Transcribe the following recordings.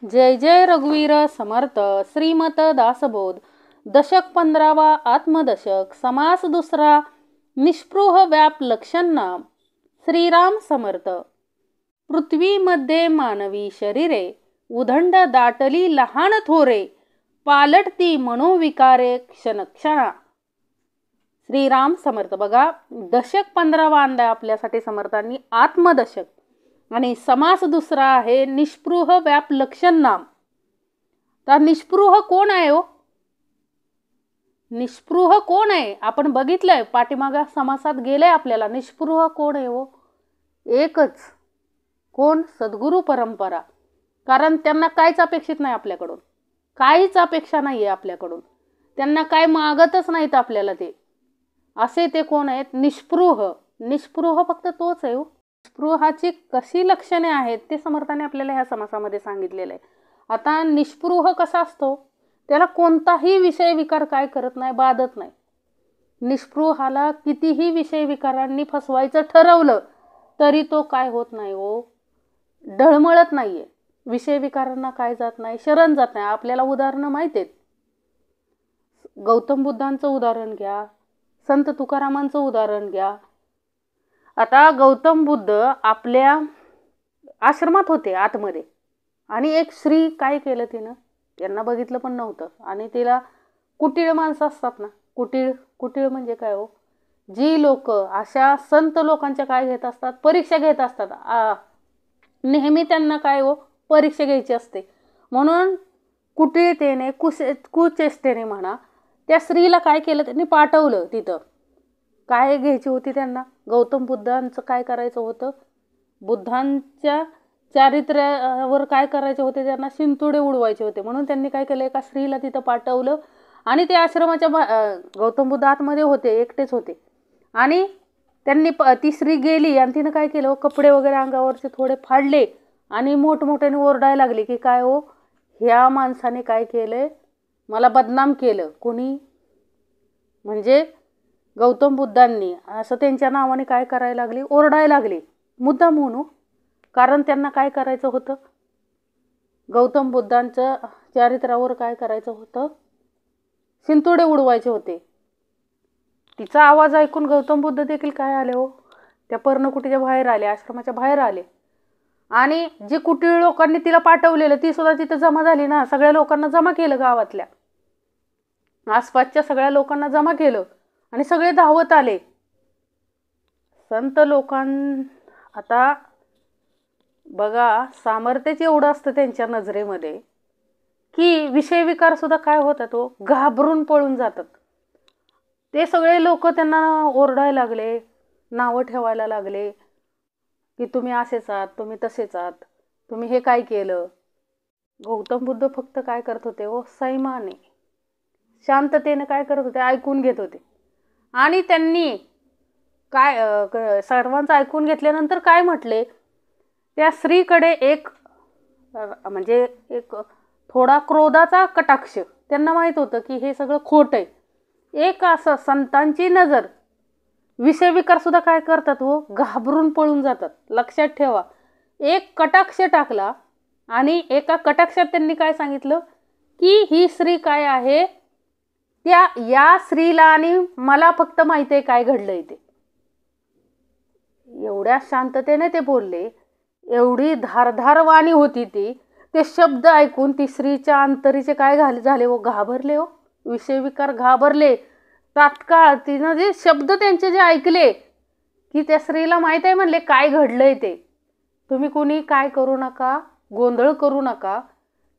जय जय रघुवीर समर्थ श्रीमत दासबोध दशक 15वा आत्मदशक समास दुसरा निष्पृह व्याप लक्षण नाम श्रीराम समर्थ पृथ्वीमध्ये मानवी शरीरे उदंड दाटली लहान थोरे पालटती मनोविकारे क्षणक्षणा. श्रीराम समर्थ. बघा, दशक 15वा आणलाय आपल्यासाठी समर्थांनी, आत्मदशक. आणि समास दुसरा आहे निष्पृह व्याप लक्षण नाम. तर निष्पृह कोण आहे हो? निष्पृह कोण आहे? आपण बघितलंय पाठीमागा समासात गेलंय आपल्याला. निष्पृह कोण आहे हो? एकच. कोण? सद्गुरु परंपरा. कारण त्यांना काहीच अपेक्षित नाही आपल्याकडून, काहीच अपेक्षा नाहीये आपल्याकडून, त्यांना काय मागतच नाहीत आपल्याला ते. असे ते कोण आहेत? निष्पृह. निष्पृह फक्त तोच आहे हो. निष्पृहाची कशी लक्षणे आहेत ते समर्थाने आपल्याला ह्या समासामध्ये सांगितलेलं आहे. आता निष्पृह कसा असतो? त्याला कोणताही विषय विकार काय करत नाही, बाधत नाही. निष्पृहाला कितीही विषय विकारांनी फसवायचं ठरवलं तरी तो काय होत नाही हो, ढळमळत नाहीये. विषय विकारांना काय जात नाही, शरण जात नाही. आपल्याला उदाहरणं माहिती आहेत. गौतम बुद्धांचं उदाहरण घ्या, संत तुकारामांचं उदाहरण घ्या. आता गौतम बुद्ध आपल्या आश्रमात होते आतमध्ये, आणि एक स्त्री काय केलं तिनं, त्यांना बघितलं पण नव्हतं. आणि तिला कुटीळ माणसं असतात ना, कुटीळ म्हणजे काय हो? जी लोक अशा संत लोकांच्या काय घेत असतात, परीक्षा घेत असतात. नेहमी त्यांना काय हो, परीक्षा घ्यायची असते. म्हणून कुटिळतेने कुचेष्टेने म्हणा, त्या स्त्रीला काय केलं, त्यांनी पाठवलं तिथं. काय घ्यायची होती त्यांना? गौतम बुद्धांचं काय करायचं होतं? बुद्धांच्या चारित्र्यावर काय करायचे होते त्यांना? शिंतोडे उडवायचे होते. म्हणून त्यांनी काय केलं, एका स्त्रीला तिथं पाठवलं. आणि ते आश्रमाच्या गौतम बुद्ध आतमध्ये होते, एकटेच होते. आणि त्यांनी ती स्त्री गेली आणि तिनं काय केलं, कपडे वगैरे अंगावरचे थोडे फाडले आणि मोठमोठ्याने ओरडायला लागले की काय हो, ह्या माणसाने काय केलंय, मला बदनाम केलं. कोणी? म्हणजे गौतम बुद्धांनी. असं त्यांच्या नावाने काय करायला लागली, ओरडायला लागली. मुद्दाम म्हणू, कारण त्यांना काय करायचं होतं, गौतम बुद्धांच्या चारित्र्यावर काय करायचं होतं, शिंतोडे उडवायचे होते. तिचा आवाज ऐकून गौतम बुद्ध देखील काय आले हो, त्या पर्णकुटीच्या बाहेर आले, आश्रमाच्या बाहेर आले. आणि जे कुटीळ लोकांनी तिला पाठवलेलं ती सुद्धा तिथं जमा झाली ना. सगळ्या लोकांना जमा केलं, गावातल्या आसपासच्या सगळ्या लोकांना जमा केलं आणि सगळे धावत आले. संत आता बघा, सामर्थ्यच एवढं असतं त्यांच्या नजरेमध्ये की विषय विकार सुद्धा काय होतात हो, घाबरून पळून जातात. ते सगळे लोक त्यांना ओरडायला लागले, नावं ठेवायला लागले की तुम्ही असेच आहात, तुम्ही तसेच आहात, तुम्ही हे काय केलं. गौतम बुद्ध फक्त काय करत होते हो, संयमाने शांततेने काय करत होते, ऐकून घेत होते. आणि त्यांनी काय सर्वांचं ऐकून घेतल्यानंतर काय म्हटले, त्या स्त्रीकडे एक म्हणजे एक थोडा क्रोधाचा कटाक्ष. त्यांना माहित होतं की हे सगळं खोट आहे. एक असं संतांची नजर, विषय विकार सुद्धा काय करतात हो, घाबरून पळून जातात. लक्षात ठेवा. एक कटाक्ष टाकला आणि एका कटाक्षात त्यांनी काय सांगितलं की ही स्त्री काय आहे, या स्त्रीला आणि मला फक्त माहिती आहे काय घडलंय ते. एवढ्या शांततेने ते बोलले, एवढी धारधार वाणी होती ती. ते शब्द ऐकून ती स्त्रीच्या अंतरीचे काय झाले हो, घाबरले हो, विषय विकार घाबरले. तात्काळ तिनं जे शब्द त्यांचे जे ऐकले की त्या स्त्रीला माहित आहे, म्हणले काय घडलंय ते. तुम्ही कोणी काय करू नका, गोंधळ करू नका.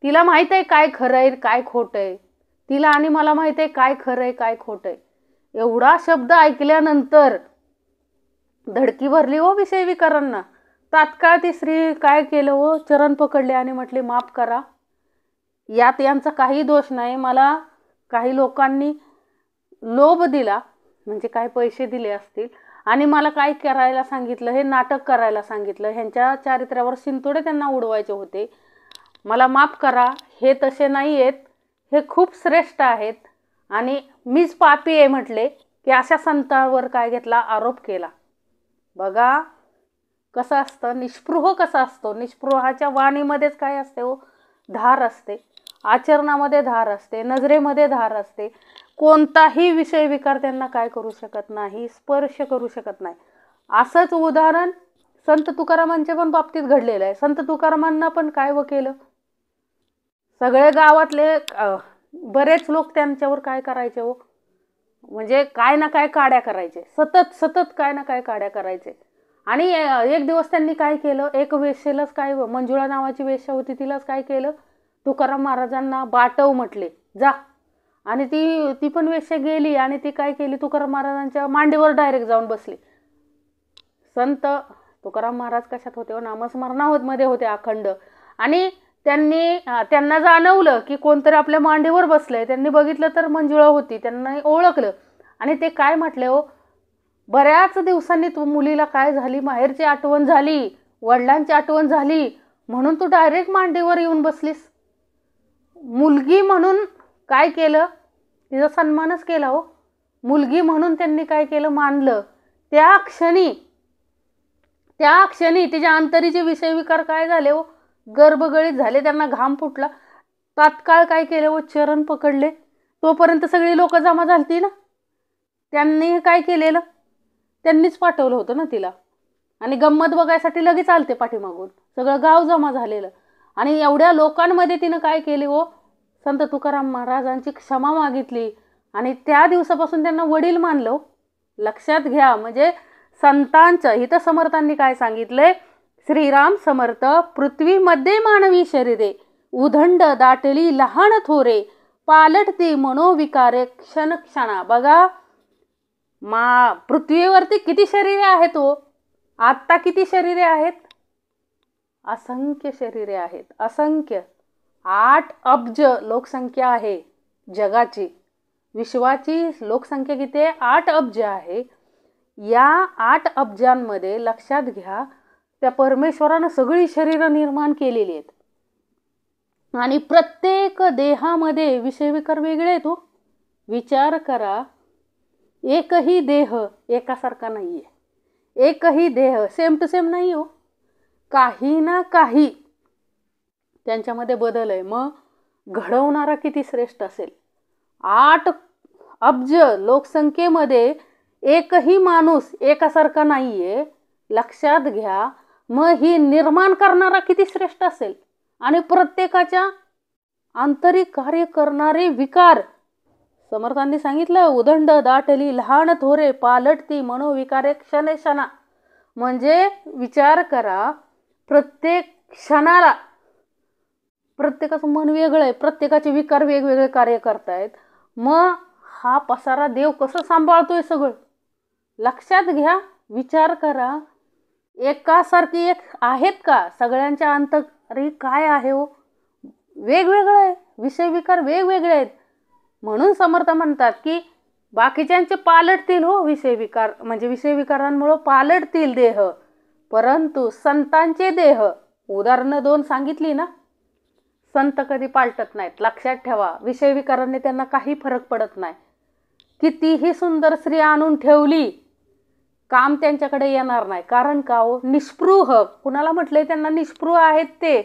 तिला माहित आहे काय खरं आहे काय खोटं आहे, तिला आणि मला माहित आहे काय खरं आहे काय खोटं आहे. एवढा शब्द ऐकल्यानंतर धडकी भरली हो विषय विकारांना. तात्काळ ती स्त्री काय केलं हो, चरण पकडले आणि म्हटले माफ करा, यात यांचा काही दोष नाही. मला काही लोकांनी लोभ दिला, म्हणजे काय पैसे दिले असतील, आणि मला काय करायला सांगितलं, हे नाटक करायला सांगितलं, ह्यांच्या चारित्र्यावर शिंतोडे त्यांना उडवायचे होते. मला माफ करा, हे तसे नाही आहेत, हे खूप श्रेष्ठ आहेत आणि मीच पापी आहे म्हटले की अशा संतांवर काय घेतला, आरोप केला. बघा कसं असतं, निष्पृह कसा असतो. निष्पृहाच्या वाणीमध्येच काय असते हो, धार असते, आचरणामध्ये धार असते, नजरेमध्ये धार असते. कोणताही विषय विकार त्यांना काय करू शकत नाही, स्पर्श करू शकत नाही. असंच उदाहरण संत तुकारामांच्या पण बाबतीत घडलेलं आहे. संत तुकारामांना पण काय केलं, सगळे गावातले बरेच लोक त्यांच्यावर काय करायचे हो, म्हणजे काय ना काय काड्या करायचे, सतत काय ना काय काड्या करायचे. आणि एक दिवस त्यांनी काय केलं, एक वेश्येलाच काय, मंजुळा नावाची वेश्या होती, तिलाच काय केलं, तुकाराम महाराजांना बाटव म्हटले, जा. आणि ती पण वेश्या गेली आणि ती काय केली, तुकाराम महाराजांच्या मांडीवर डायरेक्ट जाऊन बसली. संत तुकाराम महाराज कशात होते हो, नामस्मरणामध्ये होते अखंड. आणि त्यांना जाणवलं की कोणतरी आपल्या मांडीवर बसलंय. त्यांनी बघितलं तर मंजुळा होती. त्यांना ओळखलं आणि ते काय म्हटले हो, बऱ्याच दिवसांनी तू मुलीला काय झाली, माहेरची आठवण झाली, वडिलांची आठवण झाली, म्हणून तू डायरेक्ट मांडीवर येऊन बसलीस. मुलगी म्हणून काय केलं, तिचा सन्मानच केला हो. मुलगी म्हणून त्यांनी काय केलं, मानलं. त्या क्षणी तिच्या अंतरीचे विषय विकार काय झाले हो, गर्भगळीत झाले. त्यांना घाम फुटला. तात्काळ काय केले हो, चरण पकडले. तोपर्यंत सगळी लोक जमा झालती ना, त्यांनी काय केलेलं, त्यांनीच पाठवलं होतं ना तिला. आणि गंमत बघायसाठी लगेच आलते पाठीमागून, सगळं गाव जमा झालेलं. आणि एवढ्या लोकांमध्ये तिनं काय केले हो, संत तुकाराम महाराजांची क्षमा मागितली. आणि त्या दिवसापासून त्यांना वडील मानलं. लक्षात घ्या, म्हणजे संतांचं इथं समर्थांनी काय सांगितलंय, श्रीराम समर्थ, पृथ्वीमध्ये मानवी शरीरे, उदंड दाटली लहान थोरे, पालटते मनोविकारे क्षण क्षणा. बघा, पृथ्वीवरती किती शरीरे आहेत हो, आत्ता किती शरीरे आहेत, असंख्य शरीरे आहेत, असंख्य. 8 अब्ज लोकसंख्या आहे जगाची. विश्वाची लोकसंख्या किती आहे, 8 अब्ज आहे. या 8 अब्जांमध्ये लक्षात घ्या, त्या परमेश्वरानं सगळी शरीरं निर्माण केलेली आहेत. आणि प्रत्येक देहामध्ये विषय विकार वेगळे आहेत हो. विचार करा, एकही देह एकासारखा नाही आहे, एकही देह सेम टू सेम नाही हो. काही ना काही त्यांच्यामध्ये बदल आहे. मग घडवणारा किती श्रेष्ठ असेल. 8 अब्ज लोकसंख्येमध्ये एकही माणूस एकासारखा नाही आहे, लक्षात घ्या. मग ही निर्माण करणारा किती श्रेष्ठ असेल. आणि प्रत्येकाच्या आंतरिक कार्य करणारे विकार, समर्थांनी सांगितलं, उदंड दाटली लहान थोरे, पालटती मनोविकारे क्षणे क्षणा. म्हणजे विचार करा, प्रत्येक क्षणाला प्रत्येकाचं मन वेगळं आहे, प्रत्येकाचे विकार वेगवेगळे कार्य करतायत. मग हा पसारा देव कसं सांभाळतोय सगळं, लक्षात घ्या. विचार करा, एकासारखी एक आहेत का, सगळ्यांच्या अंतरी काय आहे हो, वेगवेगळं आहे, विषय विकार वेगवेगळे आहेत. म्हणून समर्थ म्हणतात की बाकीच्यांचे पालटतील हो विषय विकार, म्हणजे विषय विकारांमुळे पालटतील देह, परंतु संतांचे देह, उदाहरणं 2 सांगितली ना, संत कधी पालटत नाहीत. लक्षात ठेवा, विषय विकारांनी त्यांना काही फरक पडत नाही. कितीही सुंदर स्त्री आणून ठेवली, काम त्यांच्याकडे येणार नाही. कारण का हो, निष्पृह. कुणाला म्हटलंय त्यांना निष्पृह आहेत ते.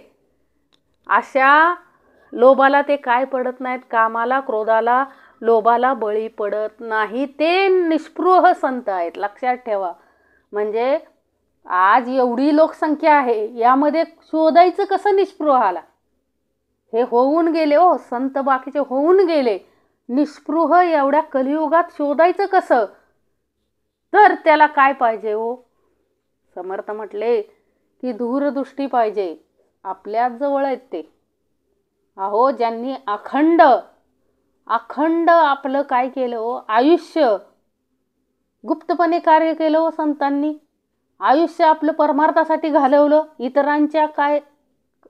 अशा लोभाला ते काय पडत नाहीत, कामाला, क्रोधाला, लोभाला बळी पडत नाही. ते निष्पृह संत आहेत, लक्षात ठेवा. म्हणजे आज एवढी लोकसंख्या आहे, यामध्ये शोधायचं कसं निष्पृहाला. हे होऊन गेले हो संत, बाकीचे होऊन गेले. निष्पृह एवढ्या कलियुगात शोधायचं कसं, तर त्याला काय पाहिजे हो, समर्थ म्हटले की दूरदृष्टी पाहिजे. आपल्याच जवळ आहेत ते. अहो, ज्यांनी अखंड आपलं काय केलं हो, आयुष्य गुप्तपणे कार्य केलं हो संतांनी. आयुष्य आपलं परमार्थासाठी घालवलं, इतरांच्या काय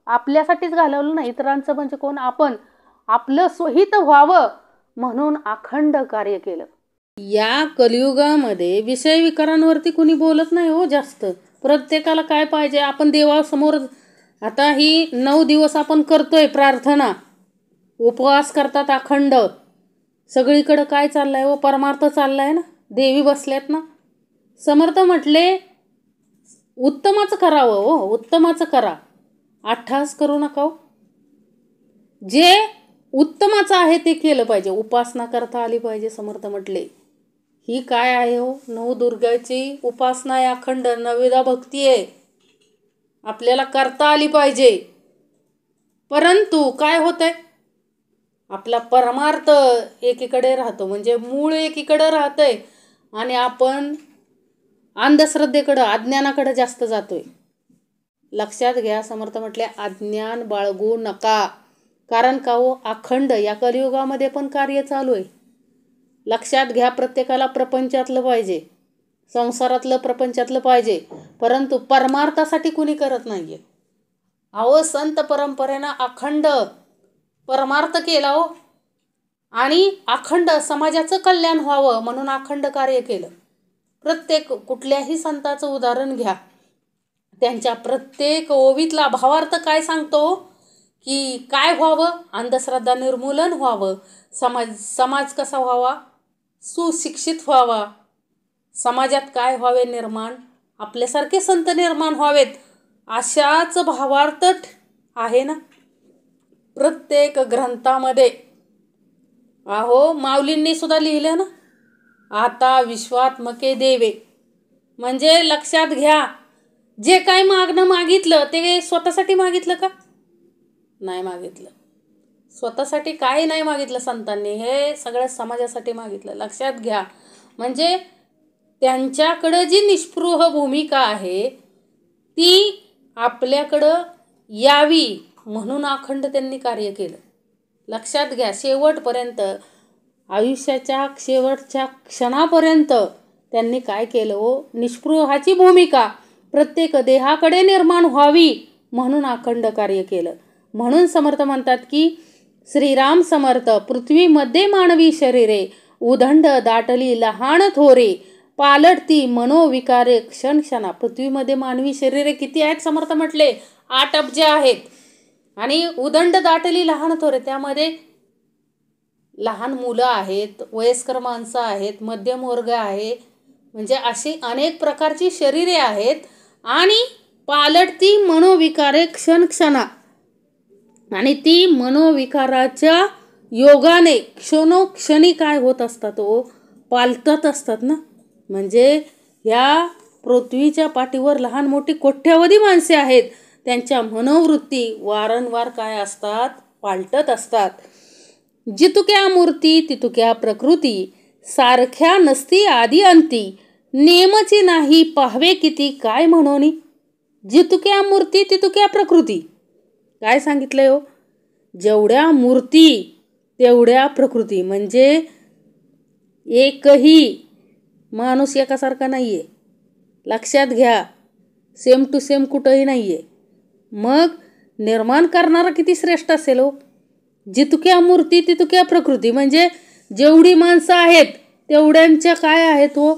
आपल्यासाठीच घालवलं ना. इतरांचं म्हणजे कोण, आपण. आपलं स्वहित व्हावं म्हणून अखंड कार्य केलं. या कलियुगामध्ये विषय विकारांवरती कुणी बोलत नाही हो जास्त. प्रत्येकाला काय पाहिजे, आपण देवासमोर आता ही 9 दिवस आपण करतोय प्रार्थना, उपवास करतात अखंड. सगळीकडे काय चाललंय हो, परमार्थ चाललाय ना, देवी बसल्यात ना. समर्थ म्हटले उत्तमाचं करावं हो, उत्तमाचं करा, अट्टहास करू नका हो. जे उत्तमाचं आहे ते केलं पाहिजे, उपासना करता आली पाहिजे. समर्थ म्हटले ही काय आहे हो, नवदुर्गाची उपासना आहे, अखंड नवेदा भक्ती आहे, आपल्याला करता आली पाहिजे. परंतु काय होतंय, आपला परमार्थ एकीकडे राहतो, म्हणजे मूळ एकीकडे राहतंय आणि आपण अंधश्रद्धेकडं अज्ञानाकडे जास्त जातोय. लक्षात घ्या, समर्थ म्हटले अज्ञान बाळगू नका. कारण का हो, अखंड या कलियुगामध्ये पण कार्य चालू आहे. लक्षात घ्या, प्रत्येकाला प्रपंचातलं पाहिजे, संसारातलं प्रपंचातलं पाहिजे, परंतु परमार्थासाठी कुणी करत नाहीये. अहो, संत परंपरेनं अखंड परमार्थ केला हो, आणि अखंड समाजाचं कल्याण व्हावं म्हणून अखंड कार्य केलं. प्रत्येक कुठल्याही संताचं उदाहरण घ्या, त्यांच्या प्रत्येक ओवीतला भावार्थ काय सांगतो की काय व्हावं, अंधश्रद्धा निर्मूलन व्हावं, समाज कसा व्हावा, सुशिक्षित व्हावा, समाजात काय व्हावे निर्माण, आपल्यासारखे संत निर्माण व्हावेत, अशाच भावार्थ आहे ना प्रत्येक ग्रंथामध्ये. अहो, माऊलींनी सुद्धा लिहिलं ना, आता विश्वात्मके देवे. म्हणजे लक्षात घ्या, जे काही मागणं मागितलं ते स्वतःसाठी मागितलं का? नाही मागितलं. स्वतःसाठी काही नाही मागितलं संतांनी, हे सगळ्या समाजासाठी मागितलं. लक्षात घ्या, म्हणजे त्यांच्याकडं जी निष्पृह भूमिका आहे ती आपल्याकडं यावी म्हणून अखंड त्यांनी कार्य केलं. लक्षात घ्या, शेवटपर्यंत, आयुष्याच्या शेवटच्या क्षणापर्यंत त्यांनी काय केलं हो, निष्पृहाची भूमिका प्रत्येक देहाकडे निर्माण व्हावी म्हणून अखंड कार्य केलं. म्हणून समर्थ म्हणतात की श्रीराम समर्थ, पृथ्वीमध्ये मानवी शरीरे, उदंड दाटली लहान थोरे, पालटती मनोविकारे क्षण क्षणा. पृथ्वीमध्ये मानवी शरीरे किती आहेत समर्थ म्हटले, 8 अब्ज आहेत. आणि उदंड दाटली लहान थोरे, त्यामध्ये लहान मुलं आहेत, वयस्कर माणसं आहेत, मध्यम वर्ग आहे, म्हणजे अशी अनेक प्रकारची शरीरे आहेत. आणि पालटती मनोविकारे क्षण क्षणा, आणि ती मनोविकाराच्या योगाने क्षणोक्षणी काय होत असतात हो, पालटत असतात ना. म्हणजे ह्या पृथ्वीच्या पाठीवर लहान मोठी कोट्यावधी माणसे आहेत, त्यांच्या मनोवृत्ती वारंवार काय असतात, पालटत असतात. जितुक्या मूर्ती तितुक्या प्रकृती, सारख्या नसती आदी अंती, नेमची नाही पाहवे किती काय म्हणोनी. जितुक्या मूर्ती तितुक्या प्रकृती, काय सांगितलंय हो, जेवढ्या मूर्ती तेवढ्या प्रकृती. म्हणजे एकही माणूस एकासारखा नाहीये. लक्षात घ्या, सेम टू सेम कुठंही नाहीये. मग निर्माण करणारा किती श्रेष्ठ असेल हो. जितक्या मूर्ती तितक्या प्रकृती, म्हणजे जेवढी माणसं आहेत तेवढ्यांच्या काय आहेत हो,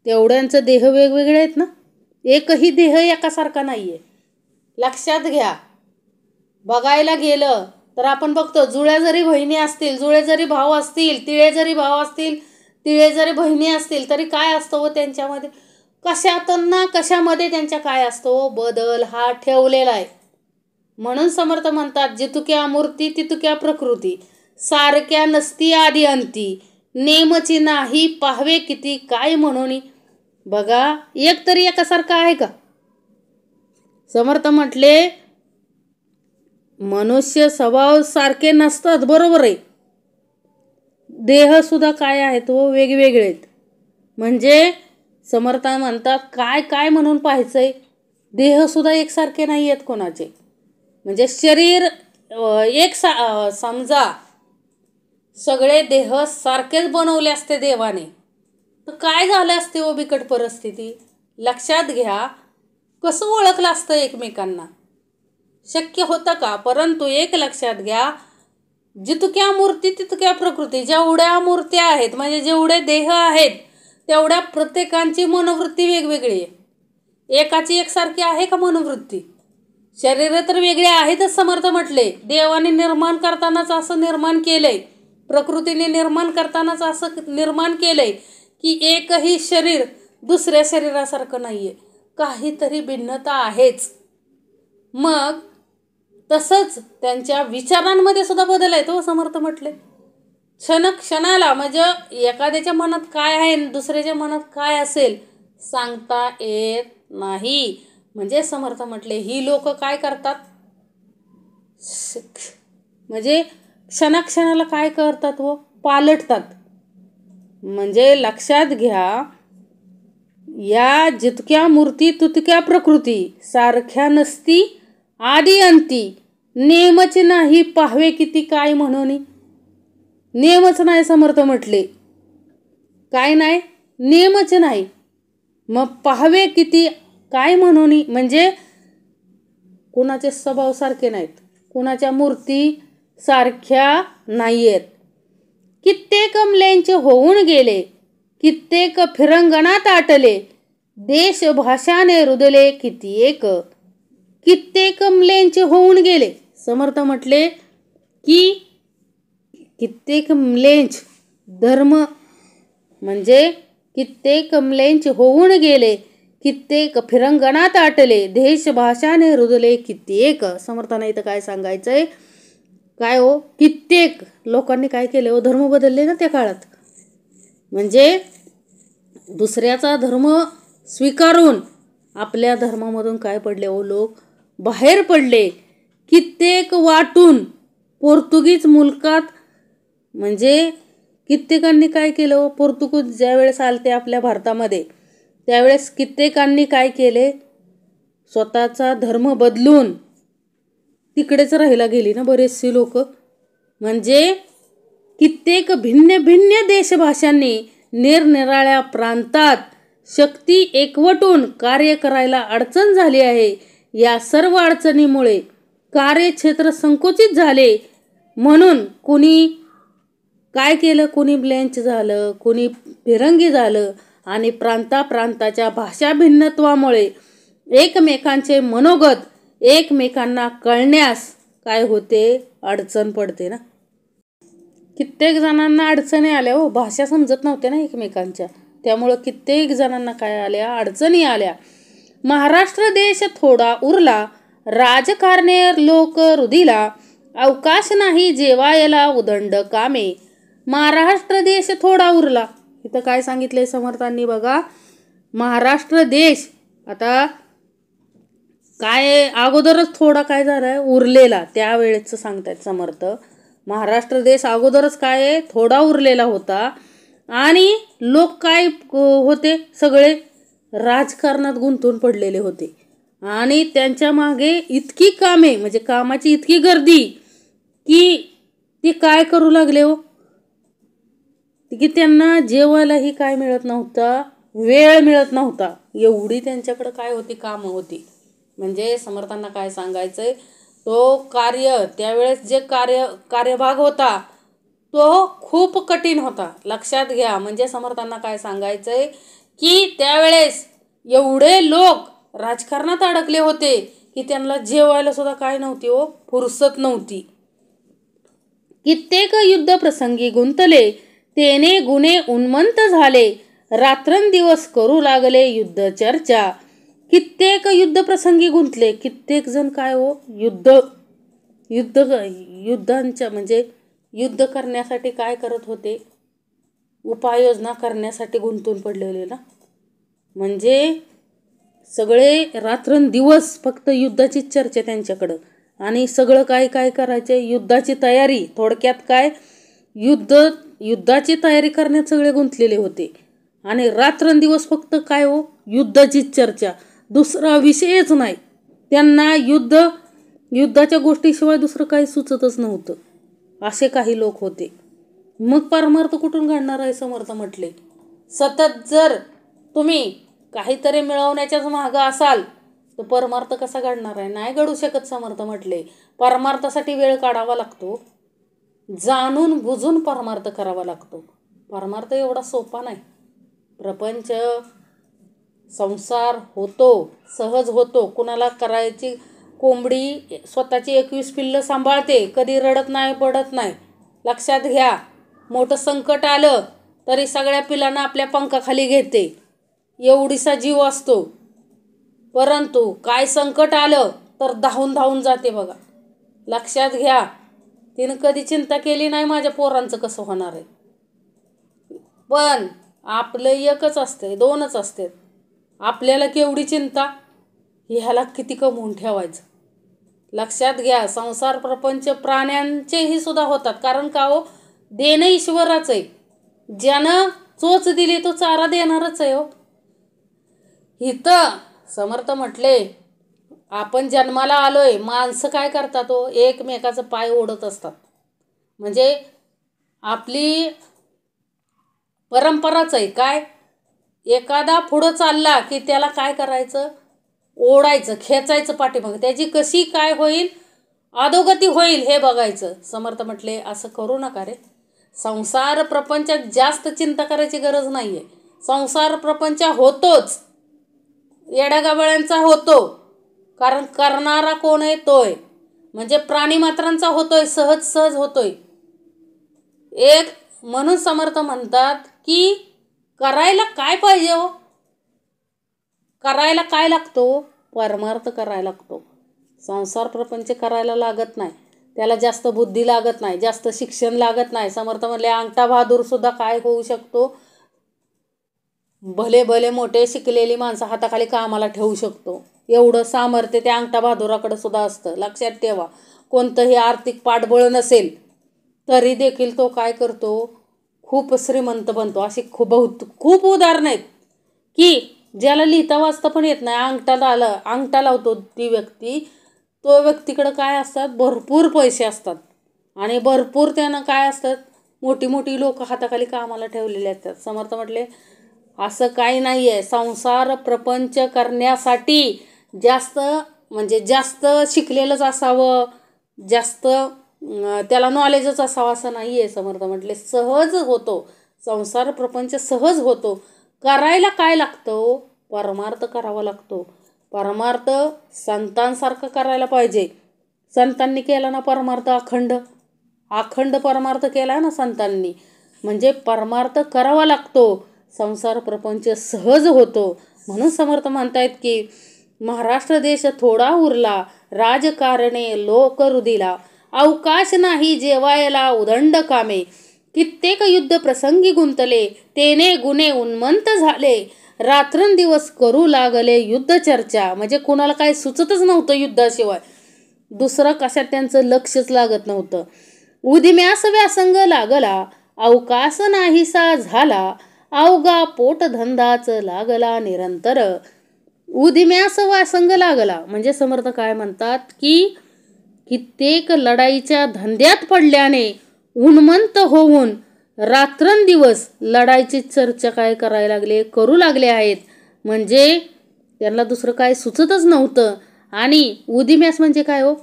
तेवढ्यांचं देह वेगवेगळे आहेत ना. एकही देह एकासारखा नाहीये. लक्षात घ्या, बघायला गेलं तर आपण बघतो, जुळ्या जरी बहिणी असतील, जुळे जरी भाऊ असतील, तिळे जरी भाऊ असतील, तिळे जरी बहिणी असतील, तरी काय असतं हो त्यांच्यामध्ये, कशात ना कशामध्ये त्यांच्या काय असतो, बदल हा ठेवलेला आहे. म्हणून समर्थ म्हणतात जितुक्या मूर्ती तितुक्या प्रकृती, सारख्या नसती आदी अंती, नेमची नाही पाहवे किती काय म्हणोनी. बघा, एक तरी एकासारखा आहे का? समर्थ म्हटले मनुष्य स्वभाव सारखे नसतात, बरोबर आहे. देह सुद्धा काय आहेत हो, वेगवेगळे आहेत. म्हणजे समर्थ म्हणतात काय काय म्हणून पाहायचंय, देह सुद्धा एकसारखे नाही आहेत कोणाचे. म्हणजे शरीर एक समजा सगळे देह सारखेच बनवले असते देवाने, तर काय झालं असते हो बिकट परिस्थिती. लक्षात घ्या, कसं ओळखलं असतं एकमेकांना, शक्य होतं का? परंतु एक लक्षात घ्या, जितक्या मूर्ती तितक्या प्रकृती, जेवढ्या मूर्त्या आहेत म्हणजे जेवढे देह आहेत तेवढ्या प्रत्येकांची मनोवृत्ती वेगवेगळी आहे. एकाची एकसारखी आहे का मनोवृत्ती? शरीर तर वेगळे आहेतच. समर्थ म्हटले देवाने निर्माण करतानाच असं निर्माण केलंय, प्रकृतीने निर्माण करतानाच असं निर्माण केलंय की एकही शरीर दुसऱ्या शरीरासारखं नाहीये, काहीतरी भिन्नता आहेच. मग तसंच त्यांच्या विचारांमध्ये सुद्धा बदल आहे तो समर्थ म्हटले. क्षणाला म्हणजे एखाद्याच्या मनात काय आहे दुसऱ्याच्या मनात काय असेल सांगता येत नाही. म्हणजे समर्थ म्हटले ही लोक काय करतात, म्हणजे क्षणाला काय करतात व पालटतात. म्हणजे लक्षात घ्या, या जितक्या मूर्ती तुतक्या प्रकृती, सारख्या नसती आदी अंती, नेमच नाही पाहवे किती काय म्हणून. नेमच नाही समर्थ म्हटले, काय नाही, नेमच नाही, मग पाहवे किती काय म्हणून. म्हणजे कुणाचे स्वभाव सारखे नाहीत, कुणाच्या मूर्ती सारख्या नाहीयेत. कित्येक म्लेंच होऊन गेले, कित्येक फिरंगणात आटले, देश भाषाने रुदले किती एक. कित्येक म्लेंच होऊन गेले, समर्थ म्हटले की कित्येक म्लेंच धर्म म्हणजे कित्येक म्लेंच होऊन गेले, कित्येक फिरंगणात आटले, देश भाषाने रुदले कित्येक. समर्थांना इथं काय सांगायचंय, काय हो, कित्येक लोकांनी काय केले हो, धर्म बदलले ना त्या काळात. म्हणजे दुसऱ्याचा धर्म स्वीकारून आपल्या धर्मामधून काय पडले हो, लोक बाहेर पडले. कित्येक वाटून पोर्तुगीज मुलकात, म्हणजे कित्येकांनी काय केलं हो, पोर्तुगीज ज्यावेळेस आलते आपल्या भारतामध्ये त्यावेळेस कित्येकांनी काय केले, स्वतःचा धर्म बदलून तिकडेच राहायला गेली ना बरेचसे लोक. म्हणजे कित्येक भिन्न भिन्न देशभाषांनी निरनिराळ्या प्रांतात शक्ती एकवटून कार्य करायला अडचण झाली आहे. या सर्व अडचणीमुळे कार्यक्षेत्र संकुचित झाले. म्हणून कुणी काय केलं, कुणी ब्लेंच झालं, कुणी फिरंगी झालं आणि प्रांताच्या भाषा भिन्नत्वामुळे एकमेकांचे मनोगत एकमेकांना कळण्यास काय होते, अडचण पडते ना. कित्येक जणांना अडचणी आल्या हो, भाषा समजत नव्हत्या ना एकमेकांच्या, त्यामुळं कित्येक जणांना काय आल्या, अडचणी आल्या. महाराष्ट्र देश थोडा उरला, राजकारणे लोक रुधिला, अवकाश नाही जेवायला उदंड कामे. महाराष्ट्र देश थोडा उरला, इथं काय सांगितलंय समर्थांनी बघा, महाराष्ट्र देश आता काय अगोदरच थोडा काय झालाय उरलेला, त्यावेळेच सांगतायत समर्थ. महाराष्ट्र देश अगोदरच काय आहे, थोडा उरलेला होता आणि लोक काय होते, सगळे राजकारणात गुंतून पडलेले होते आणि त्यांच्या मागे इतकी कामे, म्हणजे कामाची इतकी गर्दी की ती काय करू लागले हो, की त्यांना जेवायलाही काय मिळत नव्हता, वेळ मिळत नव्हता, एवढी त्यांच्याकडे काय होती, कामं होती. म्हणजे समर्थांना काय सांगायचंय, तो त्यावेळेस जे कार्यभाग होता तो खूप कठीण होता, लक्षात घ्या. म्हणजे समर्थांना काय सांगायचंय की त्यावेळेस एवढे लोक राजकारणात अडकले होते की त्यांना जेवायला सुद्धा काय नव्हती हो, फुरसत नव्हती. कित्येक युद्ध प्रसंगी गुंतले, तेने गुणे उन्मंत झाले, रात्रंदिवस करू लागले युद्ध चर्चा. कित्येक युद्ध प्रसंगी गुंतले, कित्येक जण काय हो, युद्धांच्या म्हणजे युद्ध करण्यासाठी काय करत होते, उपाययोजना करण्यासाठी गुंतून पडलेले ना. म्हणजे सगळे रात्रंदिवस फक्त युद्धाची चर्चा त्यांच्याकडं आणि सगळं काय काय करायचे, युद्धाची तयारी. थोडक्यात काय, युद्धाची तयारी करण्यात सगळे गुंतलेले होते आणि रात्रंदिवस फक्त काय हो, युद्धाचीच चर्चा, दुसरा विषयच नाही त्यांना. युद्धाच्या गोष्टीशिवाय दुसरं काही सुचतच नव्हतं, असे काही लोक होते. मग परमार्थ कुठून घडणार आहे, समर्थ म्हटले. सतत जर तुम्ही काहीतरी मिळवण्याच्याच मागं असाल तर परमार्थ कसा घडणार आहे, नाही घडू शकत. समर्थ म्हटले परमार्थासाठी वेळ काढावा लागतो, जाणून बुजून परमार्थ करावा लागतो. परमार्थ एवढा सोपा नाही. प्रपंच संसार होतो, सहज होतो. कुणाला करायची कोंबडी स्वतःची 21 पिल्लं सांभाळते, कधी रडत नाही, पडत नाही. लक्षात घ्या, मोठं संकट आलं तरी सगळ्या पिलांना आपल्या पंखाखाली घेते, एवढीसा जीव असतो. परंतु काय संकट आलं तर धावून धावून जाते बघा. लक्षात घ्या. तिनं कधी चिंता केली नाही माझ्या पोरांचं कसं होणार आहे. पण आपलं एकच असते, दोनच असते. आपल्याला केवढी चिंता, ह्याला किती कमवून ठेवायचं. लक्षात घ्या. संसार प्रपंच प्राण्यांचेही सुद्धा होतात. कारण का हो, देणं ईश्वराच आहे. ज्यानं चोच दिली तो चारा देणारच आहे हो. इथं समर्थ म्हटले, आपण जन्माला आलोय, माणसं काय करतात हो, एकमेकाचं पाय ओढत असतात. म्हणजे आपली परंपराच आहे. काय, एखादा पुढं चालला की त्याला काय करायचं, ओढायचं, खेचायचं पाठीमागं. त्याची कशी काय होईल, अधोगती होईल हे बघायचं. समर्थ म्हटले असं करू नका रे. संसार प्रपंचात जास्त चिंता करायची गरज नाही आहे. संसार प्रपंच होतोच, येड्यागाबळ्यांचा होतो. कारण करणारा कोण आहे, तोय. म्हणजे प्राणीमात्रांचा होतोय, सहज सहज होतोय. एक म्हणून समर्थ म्हणतात की करायला काय पाहिजे हो, करायला काय लागतो, परमार्थ करायला लागतो. संसार प्रपंच करायला लागत नाही, त्याला जास्त बुद्धी लागत नाही, जास्त शिक्षण लागत नाही. समर्थ म्हणले अंगठा बहादूर सुद्धा काय होऊ शकतो, भले भले मोठे शिकलेली माणसं हाताखाली कामाला ठेवू शकतो. एवढं सामर्थ्य त्या अंगठा बहादुराकडे सुद्धा असतं. लक्षात ठेवा. कोणतंही आर्थिक पाठबळ नसेल तरी देखील तो काय करतो, खूप श्रीमंत बनतो. अशी खूप उदाहरणं आहेत की ज्याला लिहिता वाचता पण येत नाही, अंगठा लावतो ती व्यक्ती, तो व्यक्तीकडं काय असतात, भरपूर पैसे असतात आणि भरपूर त्यानं काय असतात, मोठी मोठी लोक हाताखाली कामाला ठेवलेले असतात. समर्थ म्हटले असं काही नाही आहे. संसार प्रपंच करण्यासाठी जास्त शिकलेलंच असावं, जास्त त्याला नॉलेजच असावं असं नाही आहे. समर्थ म्हटले सहज होतो, संसार प्रपंच सहज होतो. करायला काय लागतं, परमार्थ करावा लागतो. परमार्थ संतांसारखं करायला पाहिजे. संतांनी केला ना परमार्थ, अखंड परमार्थ केला ना संतांनी. म्हणजे परमार्थ करावा लागतो, संसार प्रपंच सहज होतो. म्हणून समर्थ म्हणतायत की महाराष्ट्र देश थोडा उरला, राजकारणे लोक रुदिला, अवकाश नाही जेवायला उदंड कामे, कित्येक युद्ध प्रसंगी गुंतले, तेने गुणे उन्मंत झाले, रात्रंदिवस करू लागले युद्ध चर्चा. म्हणजे कुणाला काय सुचतच नव्हतं युद्धाशिवाय, दुसरं कशात त्यांचं लक्षच लागत नव्हतं. उदिम्यास व्यासंग लागला, अवकाश नाहीसा झाला, अवघा पोटधंदाच लागला निरंतर. उदिम्यास व्यासंग लागला म्हणजे समर्थ काय म्हणतात की कित्येक लढाईच्या धंद्यात पडल्याने उन्मंत होऊन रात्रंदिवस लढाईची चर्चा काय करायला लागले, करू लागले आहेत. म्हणजे त्यांना दुसरं काय सुचतच नव्हतं. आणि उदिम्यास म्हणजे काय हो,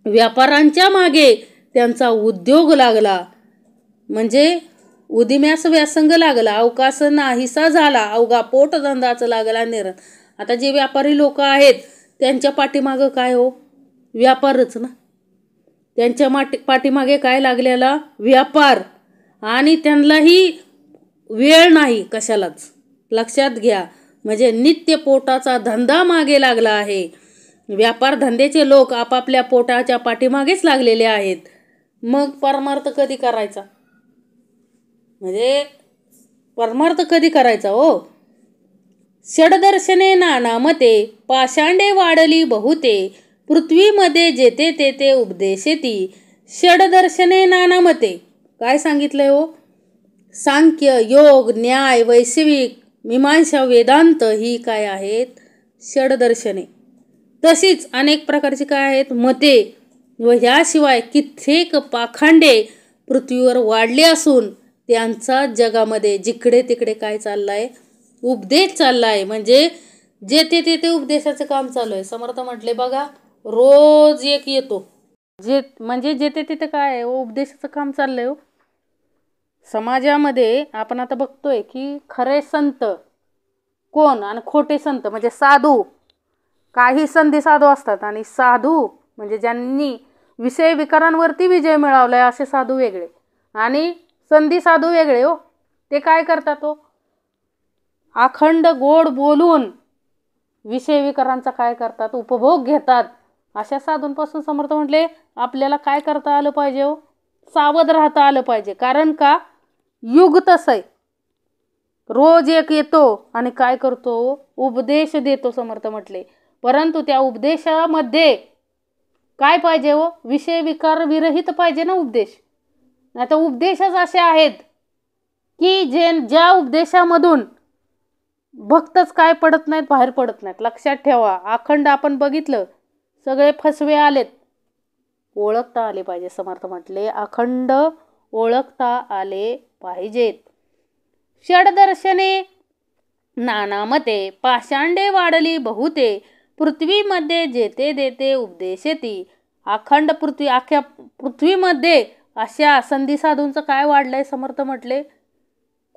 व्यापारांच्या मागे त्यांचा उद्योग लागला. म्हणजे उदिम्यास व्यासंग लागला, अवकाश नाहीसा झाला, अवघा पोटधंदाच लागला निरंतर. आता जे व्यापारी लोक आहेत त्यांच्या पाठीमागं काय हो, व्यापारच ना. त्यांच्या पाठीमागे काय लागलेला, व्यापार. आणि त्यांनाही वेळ नाही कशालाच. लक्षात घ्या. म्हणजे नित्य पोटाचा धंदा मागे लागला आहे. व्यापार धंद्याचे लोक आपापल्या पोटाच्या पाठीमागेच लागलेले आहेत. मग परमार्थ कधी करायचा, म्हणजे परमार्थ कधी करायचा हो. षडदर्शने नाना मते, पाषांडे वाढली बहुते, पृथ्वीमध्ये जेते तेते उपदेशेती. षडदर्शने नाना मते काय सांगितलंय हो, सांख्य, योग, न्याय, वैश्विक, मीमांसा, वेदांत ही काय आहेत, षडदर्शने. तशीच अनेक प्रकारची काय आहेत, मते. व ह्याशिवाय कित्येक पाखंडे पृथ्वीवर वाढले असून त्यांचा जगामध्ये जिकडे तिकडे काय चाललाय, उपदेश चाललाय. म्हणजे जेथे तेथे उपदेशाचं काम चालू आहे. समर्थ म्हटले बघा, रोज एक येतो, म्हणजे जेथे तिथे काय आहे, उपदेशाचं काम चाललंय हो. समाजामध्ये आपण आता बघतोय की खरे संत कोण आणि खोटे संत म्हणजे साधू. काही संधी साधू असतात आणि साधू म्हणजे ज्यांनी विषय विकारांवरती विजय मिळवलाय असे साधू वेगळे आणि संधी साधू वेगळे हो. ते काय करतात हो, अखंड गोड बोलून विषय विकारांचा काय करतात, उपभोग घेतात. अशा साधूंपासून समर्थ म्हटले आपल्याला काय करता आलं पाहिजे हो, सावध राहता आलं पाहिजे. कारण का युग तसं आहे, रोज एक येतो आणि काय करतो, उपदेश देतो समर्थ म्हटले. परंतु त्या उपदेशामध्ये काय पाहिजे हो, विषय विकार विरहित पाहिजे ना उपदेश. नाही तर उपदेशच असे आहेत की ज्या उपदेशामधून भक्तच काय पडत नाहीत, बाहेर पडत नाहीत. लक्षात ठेवा, अखंड आपण बघितलं सगळे फसवे आलेत, ओळखता आले पाहिजे. समर्थ म्हटले अखंड ओळखता आले पाहिजेत. षडदर्शने नानामते पाषांडे वाढली बहुते, पृथ्वीमध्ये जेते देते उपदेशेती. अखंड पृथ्वी, अख्ख्या पृथ्वीमध्ये अशा संधी साधूंचं काय वाढलंय समर्थ म्हटले,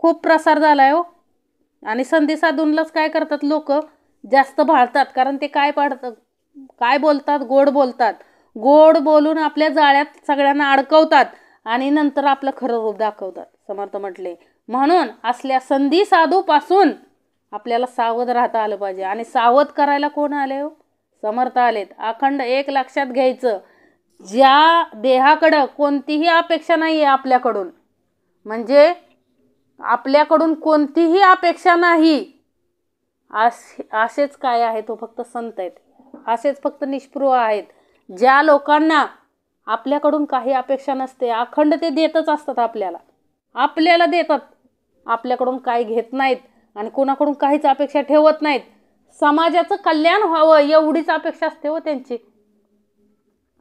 खूप प्रसार झालाय हो. आणि संधी साधूंलाच काय करतात लोक, जास्त भाळतात. कारण ते काय पाडतात, काय बोलतात, गोड बोलतात. गोड बोलून आपल्या जाळ्यात सगळ्यांना अडकवतात आणि नंतर आपलं खरं रूप दाखवतात. समर्थ म्हटले म्हणून असल्या संधी साधूपासून आपल्याला सावध राहता आलं पाहिजे. आणि सावध करायला कोण आले हो, समर्थ आलेत. अखंड एक लक्षात घ्यायचं, ज्या देहाकडं कोणतीही अपेक्षा नाही आहे आपल्याकडून, म्हणजे आपल्याकडून कोणतीही अपेक्षा नाही, असेच काय आहे तो फक्त संत आहेत, असेच फक्त निष्पृह आहेत. ज्या लोकांना आपल्याकडून काही अपेक्षा नसते, अखंड ते देतच असतात आपल्याला देतात, आपल्याकडून काही घेत नाहीत आणि कोणाकडून काहीच अपेक्षा ठेवत नाहीत. समाजाचं कल्याण व्हावं एवढीच अपेक्षा असते हो त्यांची.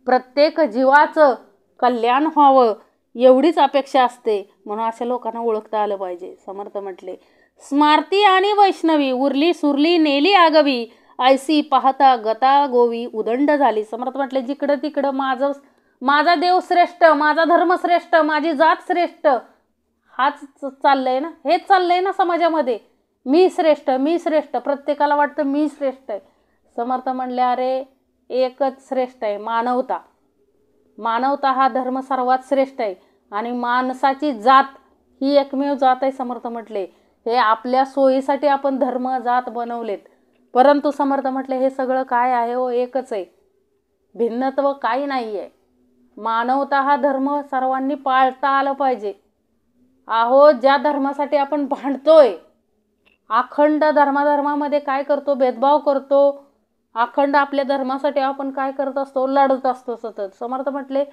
प्रत्येक जीवाचं कल्याण व्हावं एवढीच अपेक्षा असते. म्हणून अशा लोकांना ओळखता आलं पाहिजे. समर्थ म्हटले स्मार्ती आणि वैष्णवी उरली सुरली नेली आगवी, ऐसी पाहता गता गोवी उदंड झाली. समर्थ म्हटले जिकडं तिकडं माझा देव श्रेष्ठ, माझा धर्म श्रेष्ठ, माझी जात श्रेष्ठ, हाच चाललंय ना, हेच चाललंय ना समाजामध्ये. मी श्रेष्ठ, मी श्रेष्ठ, प्रत्येकाला वाटतं मी श्रेष्ठ आहे. समर्थ म्हणले अरे एकच श्रेष्ठ आहे, मानवता. मानवता हा धर्म सर्वात श्रेष्ठ आहे आणि माणसाची जात ही एकमेव जात आहे. समर्थ म्हटले हे आपल्या सोयीसाठी आपण धर्म जात बनवलेत, परंतु समर्थ म्हटले हे सगळं काय आहे हो, एकच आहे, भिन्नत्व काही नाही आहे. मानवता हा धर्म सर्वांनी पाळता आलं पाहिजे. अहो ज्या धर्मासाठी आपण भांडतोय, अखंड धर्मामध्ये काय करतो, भेदभाव करतो. अखंड आपल्या धर्मासाठी आपण काय करत असतो, लढत असतो सतत. समर्थ म्हटले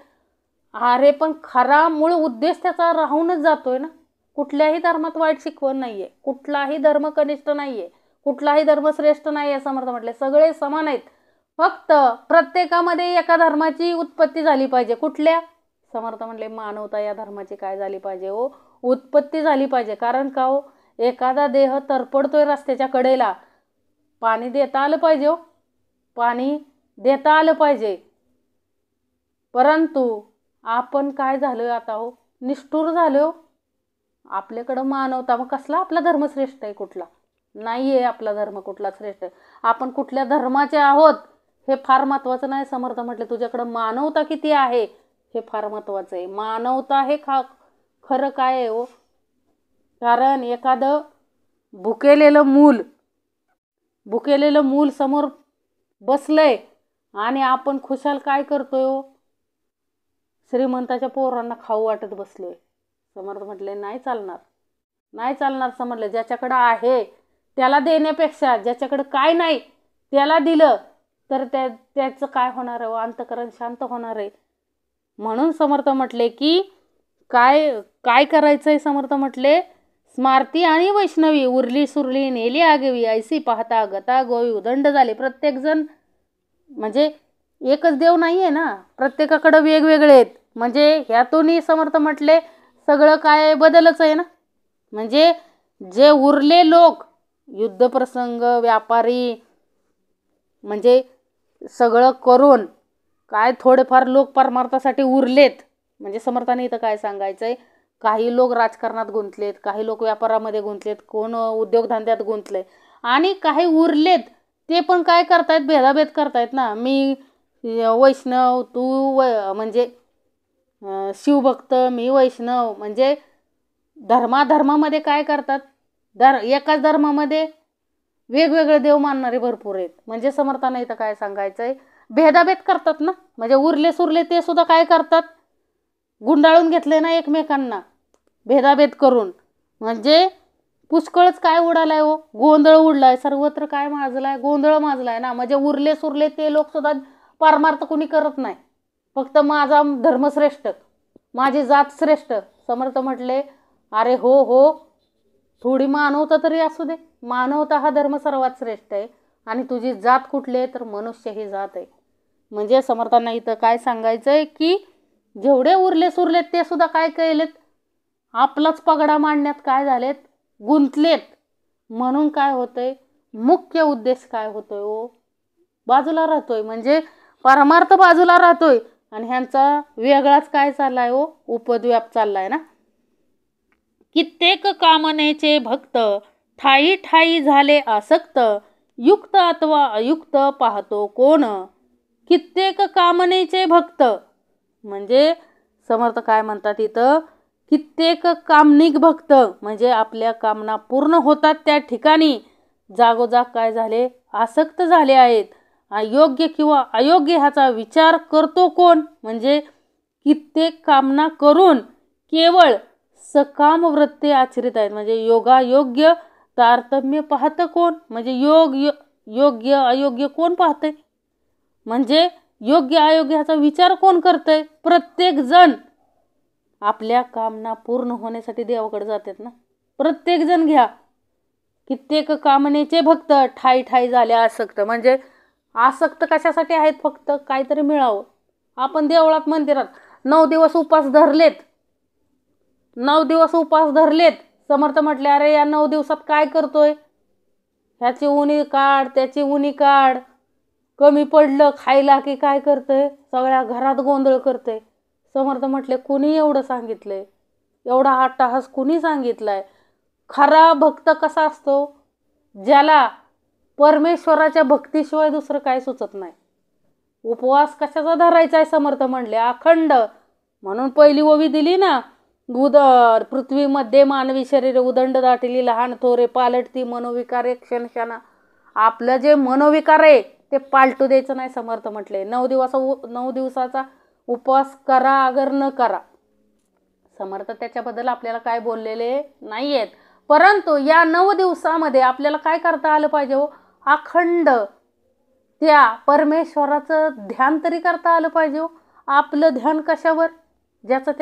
अरे पण खरा मूळ उद्देश त्याचा राहूनच जातोय ना. कुठल्याही धर्मात वाईट शिकवण नाहीये, कुठलाही धर्म कनिष्ठ नाहीये, कुठलाही धर्म श्रेष्ठ नाहीये. समर्थ म्हटले सगळे समान आहेत, फक्त प्रत्येकामध्ये एका धर्माची उत्पत्ती झाली पाहिजे. कुठल्या? समर्थ म्हटले मानवता या धर्माची काय झाली पाहिजे हो, उत्पत्ती झाली पाहिजे. कारण का हो, एखादा देह तरपडतोय रस्त्याच्या कडेला, पाणी देता आलं पाहिजे हो, पाणी देता आलं पाहिजे. परंतु आपण काय झालोय आता हो, निष्ठुर झालो. आपल्याकडं मानवता, मग कसला आपला धर्म श्रेष्ठ आहे, कुठला नाहीये आपला धर्म कुठला श्रेष्ठ आहे. आपण कुठल्या धर्माचे आहोत हे फार महत्त्वाचं नाही. समर्थ म्हटले तुझ्याकडं मानवता किती आहे हे फार महत्त्वाचं आहे. मानवता हे खरं काय आहे हो. कारण एखादं भुकेलेलं मूल समोर बसलंय आणि आपण खुशाल काय करतोय हो, श्रीमंताच्या पोरांना खाऊ वाटत बसलोय. समर्थ म्हटले नाही चालणार, नाही चालणार. समजलं, ज्याच्याकडं आहे त्याला देण्यापेक्षा ज्याच्याकडं काय नाही त्याला दिलं तर त्याचं काय होणार आहे, अंतःकरण शांत होणार आहे. म्हणून समर्थ म्हटले की काय करायचंय. समर्थ म्हटले स्मार्ती आणि वैष्णवी उरली सुरली नेली आगवी, ऐसी पाहता गता गोवी उदंड झाले. प्रत्येकजण म्हणजे एकच देव नाहीये ना, प्रत्येकाकडे वेगवेगळे आहेत. म्हणजे ह्यातूनही समर्थ म्हटले सगळं काय बदलच आहे ना. म्हणजे जे उरले लोक युद्धप्रसंग व्यापारी म्हणजे सगळं करून काय थोडेफार लोक परमार्थासाठी उरलेत. म्हणजे समर्थाने इथं काय सांगायचंय, काही लोक राजकारणात गुंतलेत, काही लोक व्यापारामध्ये गुंतलेत, कोण उद्योगधंद्यात गुंतले आणि काही उरलेत ते पण काय करतायत, भेदाभेद करतायत ना. मी वैष्णव, तू म्हणजे शिवभक्त, मी वैष्णव. म्हणजे धर्मामध्ये काय करतात, एकाच धर्मामध्ये वेगवेगळे देव मानणारे भरपूर आहेत. म्हणजे समर्थाने इथं काय सांगायचंय, भेदाभेद करतात ना, म्हणजे उरले सुरले ते सुद्धा काय करतात, गुंडाळून घेतले ना एकमेकांना भेदाभेद करून. म्हणजे पुष्कळच काय उडालाय हो, गोंधळ उडलाय सर्वत्र. काय माजलाय, गोंधळ माजलाय ना. म्हणजे उरले सुरले ते लोक सुद्धा पारमार्थ कुणी करत नाही, फक्त माझा धर्म श्रेष्ठ, माझी जात श्रेष्ठ. समर्थ म्हटले अरे हो हो, थोडी मानवता तरी असू दे, मानवता हा धर्म सर्वात श्रेष्ठ आहे, आणि तुझी जात कुठली आहे तर मनुष्य ही जात आहे. म्हणजे समर्थांना इथं काय सांगायचंय की जेवढे उरले सुरलेत ते सुद्धा काय केलेत, आपलाच पगडा मांडण्यात काय झालेत, गुंतलेत. म्हणून काय होतंय, मुख्य उद्देश काय होतोय हो, बाजूला राहतोय. म्हणजे परमार्थ बाजूला राहतोय, आणि ह्यांचा वेगळाच काय चाललाय हो, उपद्व्याप चाललाय ना. कित्येक कामनेचे भक्त ठाई ठाई झाले आसक्त, युक्त अथवा अयुक्त पाहतो कोण. कित्येक कामनेचे भक्त म्हणजे समर्थ काय म्हणतात इथं, कित्येक कामनिक भक्त म्हणजे आपल्या कामना पूर्ण होतात त्या ठिकाणी जागोजाग काय झाले, आसक्त झाले आहेत. योग्य किंवा अयोग्य ह्याचा विचार करतो कोण, म्हणजे कित्येक कामना करून केवळ सकाम वृत्ती आचरित आहेत. म्हणजे योगायोग्य तारतम्य पाहतं कोण, म्हणजे योग्य अयोग्य कोण पाहतंय, म्हणजे योग्य अयोग्य ह्याचा विचार कोण करतंय. प्रत्येक जण आपल्या कामना पूर्ण होण्यासाठी देवाकडे जातात ना, प्रत्येक जण घ्या. कित्येक कामनेचे भक्त ठाई ठाई झाले आसक्त, म्हणजे आसक्त कशासाठी आहेत, फक्त काहीतरी मिळावं. आपण देवळात मंदिरात 9 दिवस उपास धरलेत, 9 दिवस उपास धरलेत. समर्थ म्हटले अरे या 9 दिवसात काय करतोय, ह्याची उणी काढ त्याची उणी काढ, कमी पडलं खायला की काय करतोय, सगळ्या घरात गोंधळ करतोय. समर्थ म्हटले कुणी एवढं सांगितलंय, एवढा अट्टहास कुणी सांगितलाय. खरा भक्त कसा असतो, ज्याला परमेश्वराच्या भक्तीशिवाय दुसरं काय सुचत नाही. उपवास कशाचा धरायचा आहे, समर्थ म्हणले अखंड. म्हणून पहिली ओवी दिली ना, पृथ्वीमध्ये मानवी शरीर उदंड दाटिली लहान थोरे पालटती मनोविकारे क्षण क्षणा. आपलं जे मनोविकार आहे ते पालटू द्यायचं नाही. समर्थ म्हटले 9 दिवसाचा उपवास करा अगर न करा. समर्थ त्याच्याबद्दल आपल्याला काय बोललेले नाही आहेत, परंतु या 9 दिवसामध्ये आपल्याला काय करता आलं पाहिजे हो, अखंड त्या परमेश्वराचं ध्यान तरी करता आलं पाहिजे हो. आपलं ध्यान कशावर, ज्याचं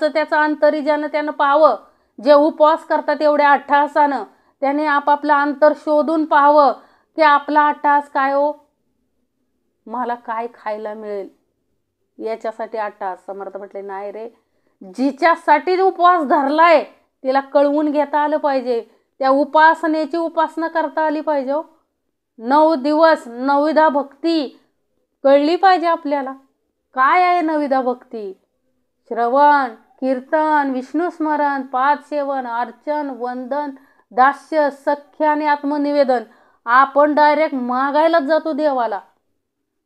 त्याचं अंतरी ज्यानं त्यानं पाहावं. जे उपवास करतात एवढ्या अट्टहासानं त्याने आपापलं अंतर शोधून पाहावं की आपला अट्टहास काय हो, मला काय खायला मिळेल याच्यासाठी अट्टहास. समर्थ म्हटले नाही रे, जिच्यासाठी उपवास धरलाय तिला कळवून घेता आलं पाहिजे, त्या उपासनेची उपासना करता आली पाहिजे हो. 9 दिवस नवविधा भक्ती कळली पाहिजे आपल्याला. काय आहे नवविधा भक्ती, श्रवण कीर्तन विष्णुस्मरण पादसेवन अर्चन वंदन दास्य सख्य आणि आत्मनिवेदन. आपण डायरेक्ट मागायलाच जातो देवाला,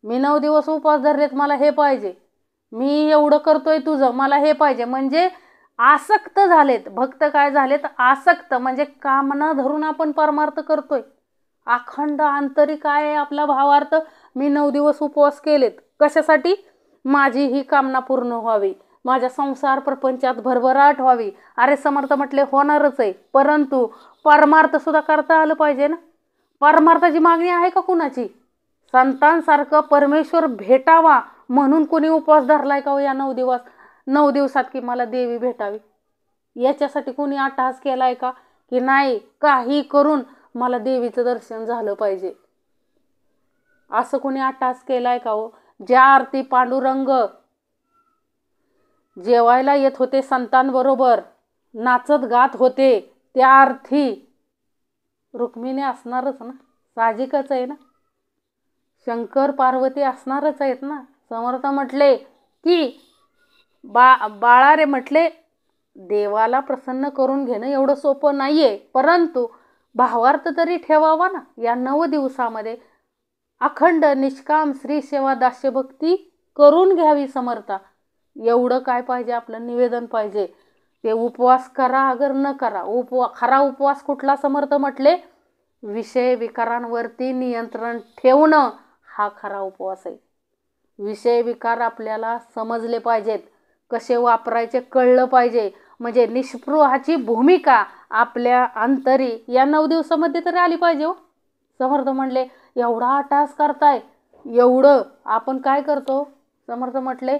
मी 9 दिवस उपवास धरलेत मला हे पाहिजे, मी एवढं करतोय तुझं मला हे पाहिजे. म्हणजे आसक्त झालेत भक्त, काय झालेत आसक्त. म्हणजे कामना धरून आपण परमार्थ करतोय. अखंड आंतरिक काय आहे आपला भावार्थ, मी 9 दिवस उपवास केलेत कशासाठी, माझी ही कामना पूर्ण व्हावी, माझ्या संसार प्रपंचात भरभराट व्हावी. अरे समर्थ म्हटले होणारच आहे, परंतु परमार्थ सुद्धा करता आलं पाहिजे ना. परमार्थाची मागणी आहे का कुणाची, संतांसारखं परमेश्वर भेटावा म्हणून कोणी उपवास धरलाय का हो या 9 दिवसात की मला देवी भेटावी, याच्यासाठी कोणी अट्टहास केलाय का, की नाही काही करून मला देवीचं दर्शन झालं पाहिजे, असं कोणी अट्टहास केलाय का हो. ज्या आरती पांडुरंग जेवायला येत होते संतांबरोबर नाचत गात होते, त्या आरती रुक्मिणी असणारच ना, साहजिकच आहे ना, शंकर पार्वती असणारच आहेत ना. समर्थ म्हटले की बाळा रे म्हटले, देवाला प्रसन्न करून घेणं एवढं सोपं नाहीये, परंतु भावार्थ तरी ठेवावा ना. या 9 दिवसामध्ये अखंड निष्काम श्री सेवा दास्यभक्ती करून घ्यावी. समर्था एवढं काय पाहिजे, आपलं निवेदन पाहिजे. ते उपवास करा अगर न करा, खरा उपवास कुठला. समर्थ म्हटले विषय विकारांवरती नियंत्रण ठेवणं हा खरा उपवास आहे. विषय विकार आपल्याला समजले पाहिजेत, कसे वापरायचे कळलं पाहिजे. म्हणजे निस्पृहाची भूमिका आपल्या अंतरी या 9 दिवसामध्ये तरी आली पाहिजे हो. समर्थ म्हणले एवढा अट्टहास करताय, एवढं आपण काय करतो? समर्थ म्हटले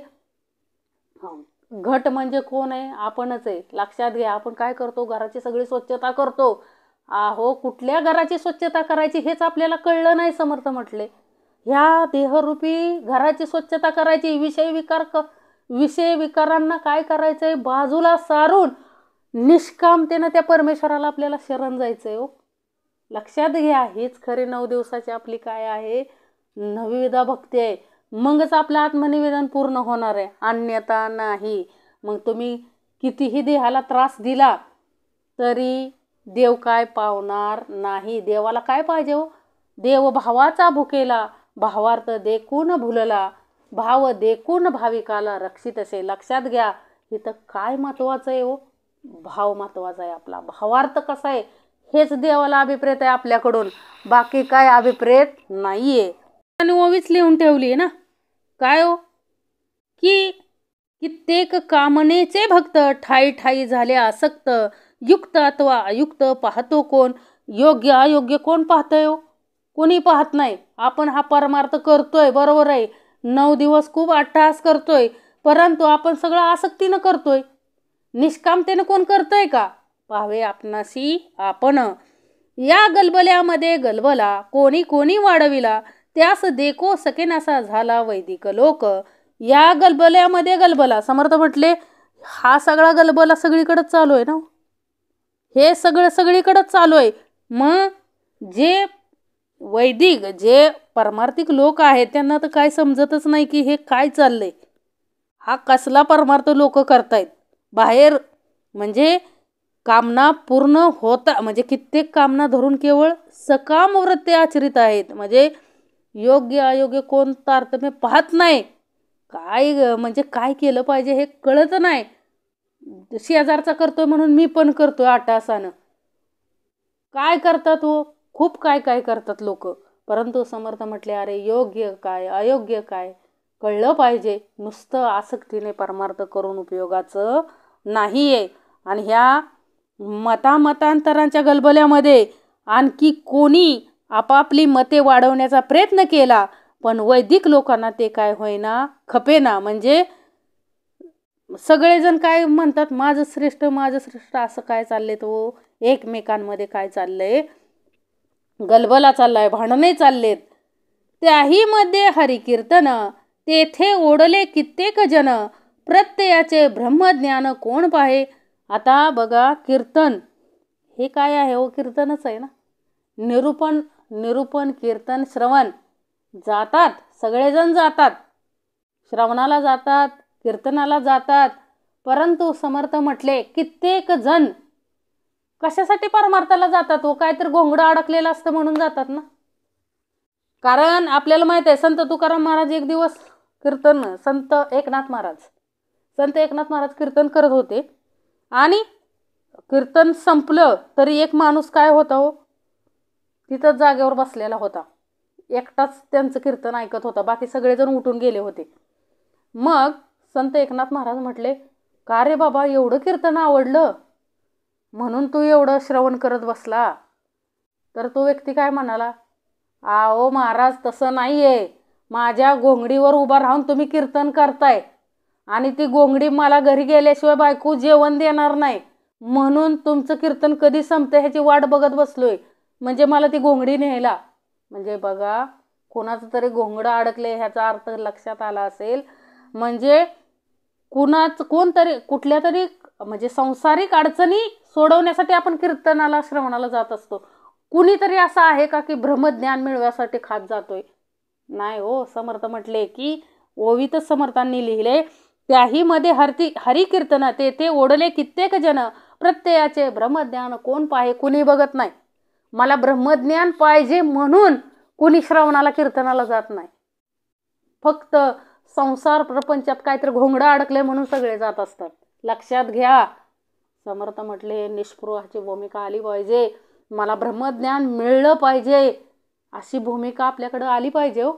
घट म्हणजे कोण आहे? आपणच आहे. लक्षात घ्या. आपण काय करतो? घराची सगळी स्वच्छता करतो. आहो, कुठल्या घराची स्वच्छता करायची हेच आपल्याला कळलं नाही. समर्थ म्हटले ह्या देहरूपी घराची स्वच्छता करायची. विषय विकारांना काय करायचंय? बाजूला सारून निष्कामतेनं त्या परमेश्वराला आपल्याला शरण जायचंय हो. लक्षात घ्या. हीच खरी 9 दिवसाची आपली काय आहे? नवविधा भक्ती आहे. मगच आपलं आत्मनिवेदन पूर्ण होणार आहे, अन्यथा नाही. मग तुम्ही कितीही देहाला त्रास दिला तरी देव काय पावणार नाही. देवाला काय पाहिजे हो? देव भावाचा भुकेला भावार्थ देखून भुलला, भाव देखून भाविकाला रक्षित असे. लक्षात घ्या. इथं काय महत्वाचं आहे हो? भाव महत्वाचा आहे आपला. भावार्थ कसा आहे हेच देवाला अभिप्रेत आहे आपल्याकडून, बाकी काय अभिप्रेत नाहीये. आणि ओवीच लिहून ठेवली आहे ना. काय हो? की कित्येक कामनेचे भक्त ठाई ठाई झाले आसक्त, युक्त अथवा अयुक्त पाहतो कोण? योग्य अयोग्य कोण पाहतंय हो? कोणी पाहत नाही. आपण हा परमार्थ करतोय, बरोबर आहे. 9 दिवस खूप अट्टहास करतोय, परंतु आपण सगळं आसक्तीनं करतोय. निष्कामतेनं कोण करतंय का? पाहावे आपणाशी आपण. या गलबल्यामध्ये गलबला कोणी कोणी वाढविला, त्यास देखो सकेनासा झाला वैदिक लोक. या गलबल्यामध्ये गलबला. समर्थ म्हटले हा सगळा गलबला सगळीकडेच चालू आहे ना. हे सगळं सगळीकडेच चालू आहे. मग जे वैदिक जे परमार्थिक लोक आहेत त्यांना तर काय समजतच नाही की हे काय चाललंय. हा कसला परमार्थ लोक करतायत बाहेर. म्हणजे कामना पूर्ण होता, म्हणजे कित्येक कामना धरून केवळ सकाम वृत्ती आचरित आहेत. म्हणजे योग्य अयोग्य कोण तारतम्य पाहत नाही. काय म्हणजे काय केलं पाहिजे हे कळत नाही. शेजारचा करतोय म्हणून मी पण करतोय अट्टहासानं. काय करतात हो? खूप काय काय करतात लोक. परंतु समर्थ म्हटले अरे योग्य काय अयोग्य काय कळलं पाहिजे. नुसतं आसक्तीने परमार्थ करून उपयोगाचं नाहीये. आणि ह्या मतांतरांच्या गलबल्यामध्ये आणखी कोणी आपापली मते वाढवण्याचा प्रयत्न केला, पण वैदिक लोकांना ते काय होईना खपेना. म्हणजे सगळेजण काय म्हणतात माझं श्रेष्ठ असं काय चाललंय तो एकमेकांमध्ये काय चाललंय? गलबला चाललाय, भांडणे चाललेत. त्याही मध्ये हरिकीर्तन तेथे ओढले कित्येक जन, प्रत्ययाचे ब्रह्मज्ञान कोण पाहे. आता बघा कीर्तन हे काय आहे हो? कीर्तनच आहे ना. निरूपण कीर्तन श्रवण जातात, सगळेजण जातात, श्रवणाला जातात, कीर्तनाला जातात. परंतु समर्थ म्हटले कित्येक जण कशासाठी परमार्थाला जातात हो? काहीतरी घोंगडं अडकलेलं असतं म्हणून जातात ना. कारण आपल्याला माहित आहे संत तुकाराम महाराज एक दिवस कीर्तन संत एकनाथ महाराज कीर्तन करत होते आणि कीर्तन संपलं तरी एक माणूस काय होता हो? तिथंच जागेवर बसलेला होता. एकटाच त्यांचं कीर्तन ऐकत होता, बाकी सगळेजण उठून गेले होते. मग संत एकनाथ महाराज म्हटले का रे बाबा एवढं कीर्तन आवडलं म्हणून तू एवढं श्रवण करत बसला? तर तो व्यक्ती काय म्हणाला, आओ महाराज तसं नाहीये. माझ्या घोंगडीवर उभा राहून तुम्ही कीर्तन करताय आणि ती घोंगडी मला घरी गेल्याशिवाय बायको जेवण देणार नाही, म्हणून तुमचं कीर्तन कधी संपतं ह्याची वाट बघत बसलोय. म्हणजे मला ती घोंगडी न्यायला. म्हणजे बघा कोणाचं तरी घोंगडं अडकले ह्याचा अर्थ लक्षात आला असेल. म्हणजे कोणतरी कुठल्या तरी म्हणजे सांसारिक अडचणी सोडवण्यासाठी आपण कीर्तनाला श्रवणाला जात असतो. कुणीतरी असं आहे का की ब्रह्मज्ञान मिळवण्यासाठी खात जातोय? नाही हो. समर्थ म्हटले की ओवीतच समर्थांनी लिहिले त्याही मध्ये हरिकीर्तन तेथे ओढले कित्येक जन, प्रत्ययाचे ब्रह्मज्ञान कोण पाहे. कुणी बघत नाही. मला ब्रह्मज्ञान पाहिजे म्हणून कुणी श्रवणाला कीर्तनाला जात नाही. फक्त संसार प्रपंचात काहीतरी घोंगडं अडकले म्हणून सगळे जात असतात. लक्षात घ्या. समर्थ म्हटले निष्पृहाची भूमिका आली पाहिजे. मला ब्रह्मज्ञान मिळलं पाहिजे अशी भूमिका आपल्याकडे आली पाहिजे हो.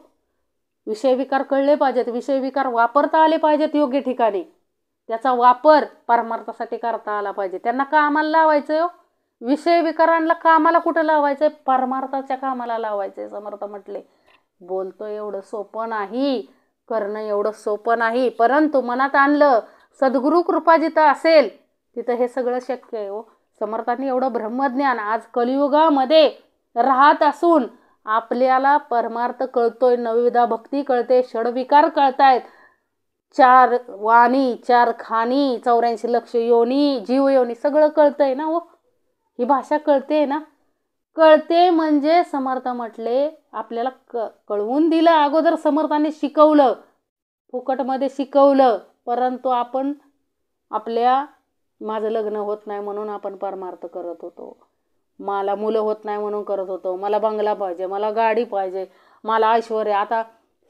विषय विकार कळले पाहिजेत, विषय विकार वापरता आले पाहिजेत योग्य ठिकाणी. त्याचा वापर परमार्थासाठी करता आला पाहिजे. त्यांना कामाला लावायचं हो. विषय विकारांना कामाला कुठं लावायचंय? परमार्थाच्या कामाला लावायचंय. समर्थ म्हटले बोलतो एवढं सोपं नाही, करणं एवढं सोपं नाही, परंतु मनात आणलं, सद्गुरू कृपा जिथं असेल तिथं हे सगळं शक्य आहे हो. समर्थांनी एवढं ब्रह्मज्ञान आज कलियुगामध्ये राहत असून आपल्याला परमार्थ कळतोय, नवविधा भक्ती कळते, षडविकार कळतायत, 4 वाणी 4 खाणी 84 लक्ष योनी जीव योनी सगळं कळतंय ना हो. ही भाषा कळते ना. कळते म्हणजे समर्थ म्हटले आपल्याला कळवून दिलं, अगोदर समर्थांनी शिकवलं, फुकटमध्ये शिकवलं, परंतु आपण माझं लग्न होत नाही म्हणून आपण परमार्थ करत होतो, मला मुलं होत नाही म्हणून करत होतो, मला बंगला पाहिजे, मला गाडी पाहिजे, मला ऐश्वर्य, आता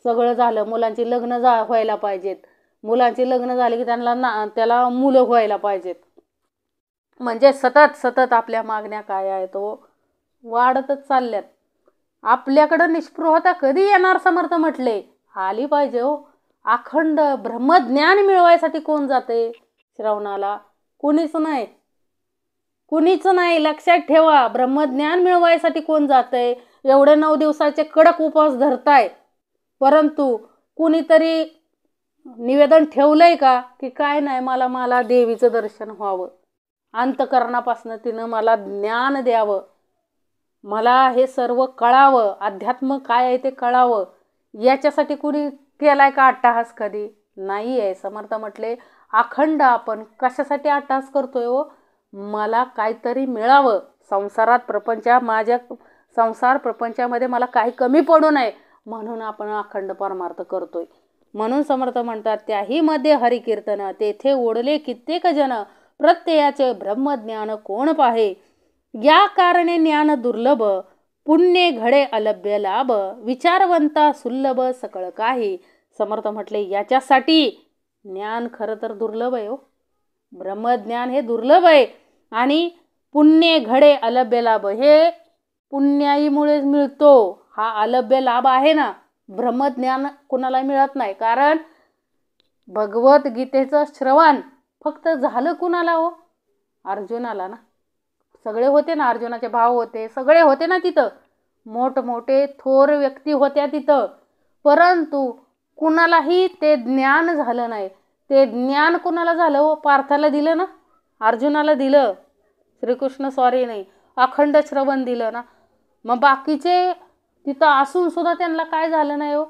सगळं झालं, मुलांची लग्न व्हायला पाहिजेत, मुलांची लग्न झाली की त्याला मुलं व्हायला पाहिजेत, म्हणजे सतत आपल्या मागण्या काय आहेत तो वाढतच चालल्यात. आपल्याकडं निष्पृहता कधी येणार? समर्थ म्हटले आली पाहिजे हो. अखंड ब्रह्मज्ञान मिळवायसाठी कोण जाते श्रवणाला? कुणीच नाही. लक्षात ठेवा, ब्रह्मज्ञान मिळवायसाठी कोण जातंय? एवढे 9 दिवसाचे कडक उपवास धरताय, परंतु कुणीतरी निवेदन ठेवलंय का की काय नाही, मला देवीचं दर्शन व्हावं, अंतकरणापासून तिनं मला ज्ञान द्यावं, मला हे सर्व कळावं, अध्यात्म काय आहे ते कळावं, याच्यासाठी कुणी केलाय का अट्टहास? कधी नाही आहे. समर्थ म्हटले अखंड आपण कशासाठी अट्टहास करतोय हो? मला काहीतरी मिळावं, माझ्या संसार प्रपंचामध्ये मला काही कमी पडू नये म्हणून आपण अखंड परमार्थ करतोय. म्हणून समर्थ म्हणतात त्याही मध्ये हरिकीर्तन, तेथे ओढले कित्येक जन, प्रत्ययाचे ब्रह्मज्ञान कोण पाहे, या कारणे ज्ञान दुर्लभ, पुण्य घडे अलभ्य लाभ, विचारवंता सुलभ सकळ काही. समर्थ म्हटले याच्यासाठी ज्ञान खरं तर दुर्लभ आहे हो. ब्रह्मज्ञान हे दुर्लभ आहे आणि पुण्य घडे अलभ्य लाभ हे पुण्याईमुळे मिळतो. हा अलभ्य लाभ आहे ना. ब्रह्मज्ञान कुणाला मिळत नाही, कारण भगवद्गीतेचं श्रवण फक्त झालं कुणाला हो? अर्जुनाला ना. सगळे होते ना, अर्जुनाचे भाव होते, सगळे होते ना तिथं, मोठमोठे थोर व्यक्ती होत्या तिथं, परंतु कुणालाही ते ज्ञान झालं नाही. ते ज्ञान कुणाला झालं हो? पार्थाला दिलं ना, अर्जुनाला दिलं, श्रीकृष्ण नाही अखंड श्रवण दिलं ना. मग बाकीचे तिथं असून सुद्धा त्यांना काय झालं नाही हो?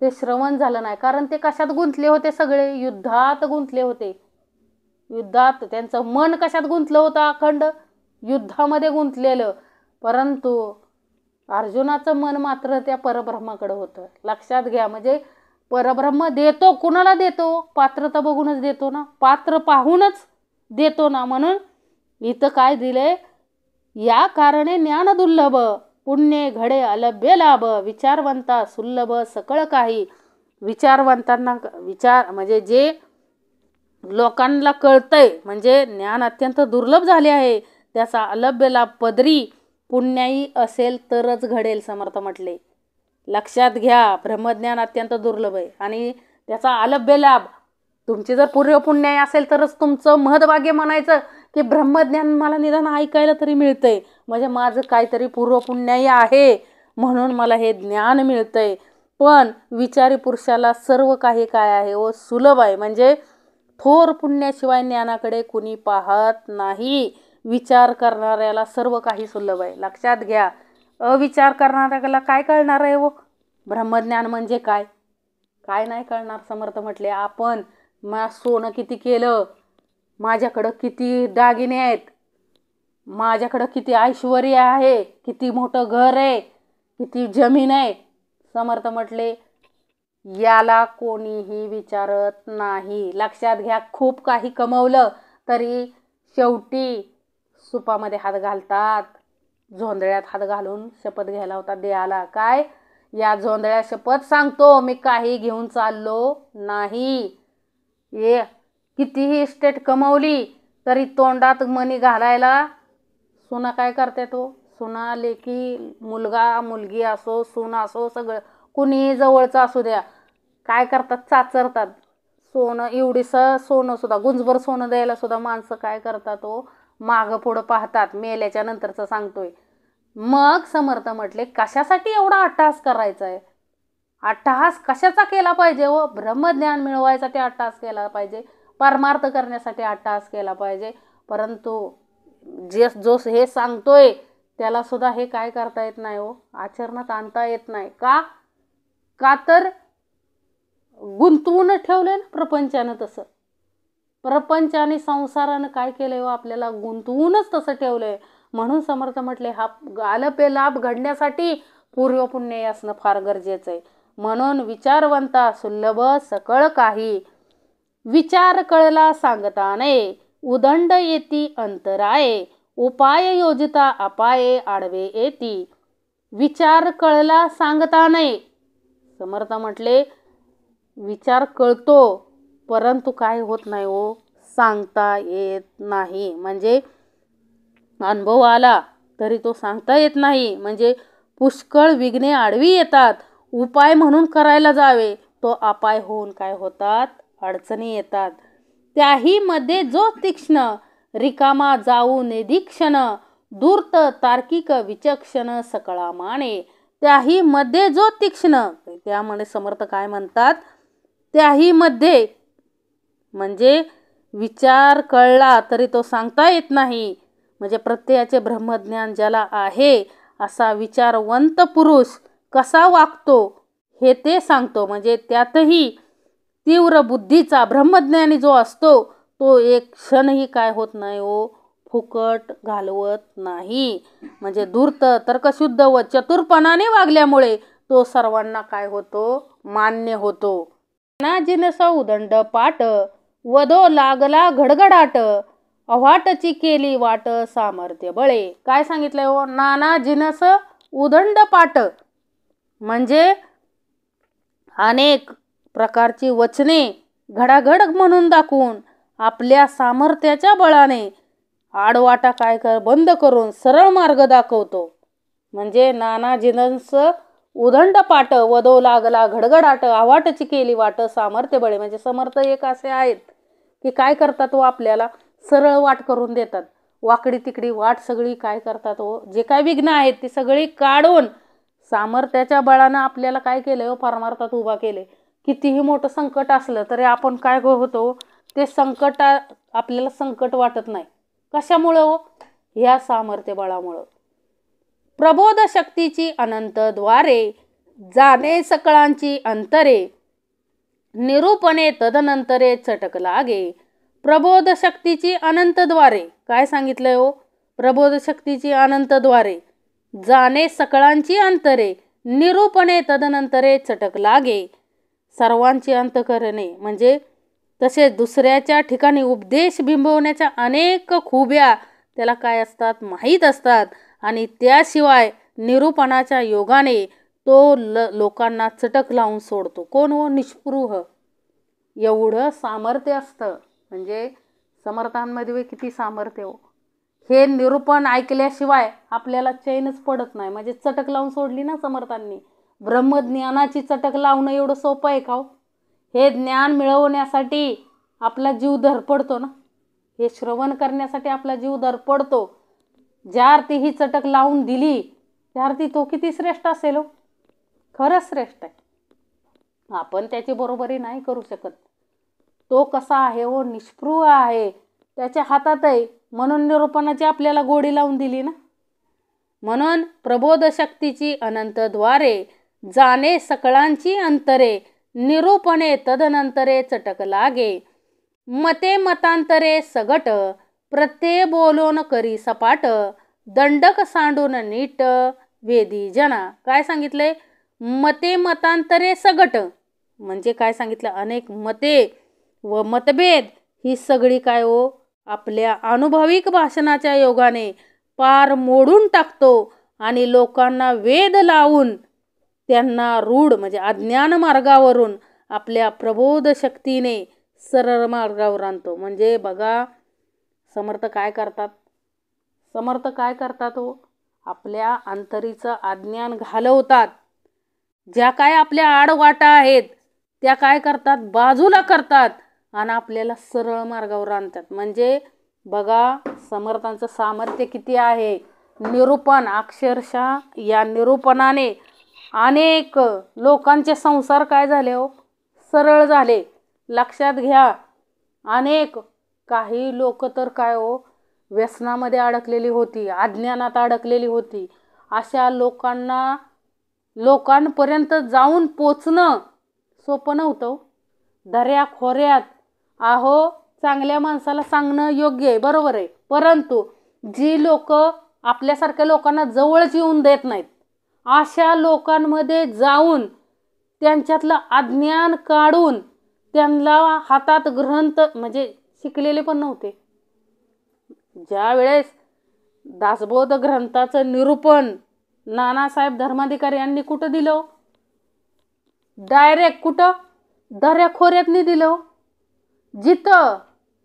ते श्रवण झालं नाही, कारण ते कशात गुंतले होते? सगळे युद्धात गुंतले होते. युद्धात त्यांचं मन कशात गुंतलं होतं? अखंड युद्धामध्ये गुंतलेलं. परंतु अर्जुनाचं मन मात्र त्या परब्रह्माकडे होतं. लक्षात घ्या, म्हणजे परब्रह्म देतो कुणाला देतो? पात्रता बघूनच देतो ना, पात्र पाहूनच देतो ना. म्हणून इथं काय दिले? या कारणे ज्ञान दुर्लभ, पुण्य घडे अलभ्य लाभ, विचारवंता सुलभ सकळ काही. विचारवंतांना म्हणजे जे लोकांना कळतंय, म्हणजे ज्ञान अत्यंत दुर्लभ झाले आहे, त्याचा अलभ्य लाभ पदरी पुण्याई असेल तरच घडेल. समर्थ म्हटले लक्षात घ्या, ब्रह्मज्ञान अत्यंत दुर्लभ आहे आणि त्याचा अलभ्य लाभ तुमची जर पूर्व पुण्याई असेल तरच तुमचं महदभाग्य म्हणायचं की ब्रह्मज्ञान मला निदान ऐकायला तरी मिळतंय, म्हणजे माझं काहीतरी पूर्व पुण्याई आहे म्हणून मला हे ज्ञान मिळतंय. पण विचारी पुरुषाला सर्व काही काय आहे व सुलभ आहे, म्हणजे थोर पुण्याशिवाय ज्ञानाकडे कुणी पाहत नाही. विचार करणाऱ्याला सर्व काही सुलभ आहे. लक्षात घ्या, अविचार करणाऱ्याला काय कळणार आहे हो? ब्रह्मज्ञान म्हणजे काय नाही कळणार. समर्थ म्हटले आपण सोनं किती केलं, माझ्याकडं किती दागिने आहेत, माझ्याकडं किती ऐश्वर्य आहे, किती मोठं घर आहे, किती जमीन आहे. समर्थ म्हटले याला कोणीही विचारत नाही. लक्षात घ्या, खूप काही कमवलं तरी शेवटी सुपामध्ये हात घालतात, झोंधळ्यात हात घालून शपथ घ्यायला होता देहाला. काय? या झोंधळ्या शपथ सांगतो मी काही घेऊन चाललो नाही. कितीही इस्टेट कमवली तरी तोंडात मणी घालायला सुना काय करते तो? सुना लेकी, मुलगा मुलगी असो, सून असो, सगळं कुणीही जवळचं असू द्या, काय करतात, चाचरतात. सोनं एवढीसं सोनं सुद्धा, गुंजभर सोनं द्यायला सुद्धा माणसं काय करतात हो, मागं पुढं पाहतात. मेल्याच्या नंतरचं सांगतोय. मग समर्थ म्हटले, कशासाठी एवढा अट्टहास करायचा आहे? अट्टहास कशाचा केला पाहिजे हो? ब्रह्मज्ञान मिळवायसाठी अट्टहास केला पाहिजे, परमार्थ करण्यासाठी अट्टहास केला पाहिजे. परंतु जो हे सांगतोय त्याला सुद्धा हे काय करता येत नाही हो, आचरणात आणता येत नाही. का तर गुंतवून ठेवले ना प्रपंचानं. तसं प्रपंच आणि संसारानं काय केलंय हो, आपल्याला गुंतवूनच तसं ठेवलंय. म्हणून समर्थ म्हटले, हा आलपे लाभ घडण्यासाठी पूर्वपुण्य असणं फार गरजेचं आहे. म्हणून विचारवंता सुलभ सकळ काही, विचार कळला सांगता नये, उदंड येती अंतराये, उपाय योजिता अपाये आडवे येती. विचार कळला सांगता नये. समर्थ म्हटले, विचार कळतो परंतु काय होत नाही हो, सांगता येत नाही. म्हणजे अनुभव आला तरी तो सांगता येत नाही. म्हणजे पुष्कळ विघ्ने आडवी येतात. उपाय म्हणून करायला जावे तो अपाय होऊन काय होतात, अडचणी येतात. त्याही मध्ये जो तीक्ष्ण, रिकामा जाऊ निदीक्षण, धूर्त तार्किक विचक्षण सकळा माने. त्याही मध्ये जो तीक्ष्ण, त्यामध्ये समर्थ काय म्हणतात, त्याही मध्ये म्हणजे विचार कळला तरी तो सांगता येत नाही. म्हणजे प्रत्ययाचे ब्रह्मज्ञान ज्याला आहे असा विचारवंत पुरुष कसा वागतो हे ते सांगतो. म्हणजे त्यातही तीव्र बुद्धीचा ब्रह्मज्ञानी जो असतो तो एक क्षणही काय होत नाही हो, फुकट घालवत नाही. म्हणजे धूर्त, तर्कशुद्ध व चतुरपणाने वागल्यामुळे तो सर्वांना काय होतो, मान्य होतो. ना जिनस उदंड पाट, वधो लागला घडघडाट, अव्हाटची केली वाट सामर्थ्य बळे. काय सांगितलंय हो, नाना जिनस उदंड पाट म्हणजे अनेक प्रकारची वचने घडाघड म्हणून दाखवून आपल्या सामर्थ्याच्या बळाने आडवाटा काय बंद करून सरळ मार्ग दाखवतो. म्हणजे नाना जिनस उदंड पाट, वधो लागला घडघडाट, आवाटची केली वाट सामर्थ्य बळे. म्हणजे समर्थ एक असे आहेत की काय करतात हो, आपल्याला सरळ वाट करून देतात. वाकडी तिकडी वाट सगळी काय करतात हो, जे काय विघ्न आहेत ती सगळी काढून सामर्थ्याच्या बळानं आपल्याला काय केलंय हो, परमार्थात उभा केले. कितीही मोठं संकट असलं तरी आपण काय होतो, ते संकट आपल्याला संकट वाटत नाही. कशामुळं हो, ह्या सामर्थ्य बळामुळं. प्रबोध शक्तीची अनंत द्वारे, जाणे सकळांची अंतरे, निरूपणे तदनंतरे चटक लागे. प्रबोध शक्तीची अनंत द्वारे काय सांगितलंय हो, प्रबोध शक्तीची अनंत द्वारे, जाणे सकळांची अंतरे, निरूपणे तदनंतरे चटक लागे. सर्वांची अंतकरणे म्हणजे तसेच दुसऱ्याच्या ठिकाणी उपदेश बिंबवण्याच्या अनेक खुब्या त्याला काय असतात, माहीत असतात. आणि त्याशिवाय निरूपणाच्या योगाने तो लोकांना चटक लावून सोडतो. कोण हो, निष्पृह. एवढं सामर्थ्य असतं. म्हणजे समर्थांमध्ये किती सामर्थ्य हो. हे निरूपण ऐकल्याशिवाय आपल्याला चैनच पडत नाही. म्हणजे चटक लावून सोडली ना समर्थांनी. ब्रह्मज्ञानाची चटक लावणं एवढं सोपं आहे का हो? हे ज्ञान मिळवण्यासाठी आपला जीव धडपडतो ना, हे श्रवण करण्यासाठी आपला जीव धडपडतो. ज्या अर्थी ही चटक लावून दिली त्या अर्थी तो किती श्रेष्ठ असेल हो, खरंच श्रेष्ठ आहे. आपण त्याची बरोबरी नाही करू शकत. तो कसा आहे हो, निष्पृह आहे, त्याच्या हातात आहे. म्हणून निरूपणाची आपल्याला गोडी लावून दिली ना. म्हणून प्रबोध शक्तीची अनंत द्वारे, जाणे सकळांची अंतरे, निरूपणे तदनंतरे चटक लागे. मते मतांतरे सगट, प्रत्यय बोलोन करी सपाट, दंडक सांडून नीट वेदी जना. काय सांगितलंय, मते मतांतरे सगट म्हणजे काय सांगितलं, अनेक मते व मतभेद ही सगळी काय हो, आपल्या अनुभविक भाषणाच्या योगाने पार मोडून टाकतो. आणि लोकांना वेध लावून त्यांना रूढ म्हणजे अज्ञान मार्गावरून आपल्या प्रबोध शक्तीने सरळ मार्गावर आणतो. म्हणजे बघा समर्थ काय करतात, समर्थ काय करतात हो, आपल्या अंतरीचं अज्ञान घालवतात. ज्या काय आपल्या आडवाटा आहेत त्या काय करतात, बाजूला करतात आणि आपल्याला सरळ मार्गावर आणतात. म्हणजे बघा समर्थांचं सामर्थ्य किती आहे. निरूपण, अक्षरशः या निरूपणाने अनेक लोकांचे संसार काय झाले हो, सरळ झाले. लक्षात घ्या. अनेक काही लोक तर काय हो, व्यसनामध्ये अडकलेली होती, अज्ञानात अडकलेली होती. अशा लोकांपर्यंत जाऊन पोचणं सोपं नव्हतं. दऱ्या खोऱ्यात आहो चांगल्या माणसाला सांगणं योग्य आहे, बरोबर आहे. परंतु जी लोक आपल्यासारख्या लोकांना जवळच येऊन देत नाहीत, अशा लोकांमध्ये जाऊन त्यांच्यातलं अज्ञान काढून त्यांना हातात ग्रंथ, म्हणजे शिकलेले पण नव्हते. ज्या वेळेस दासबोध ग्रंथाचं निरूपण नानासाहेब धर्माधिकारी यांनी कुठं दिलं, डायरेक्ट कुठं, दऱ्याखोऱ्यातनी दिलं. जिथं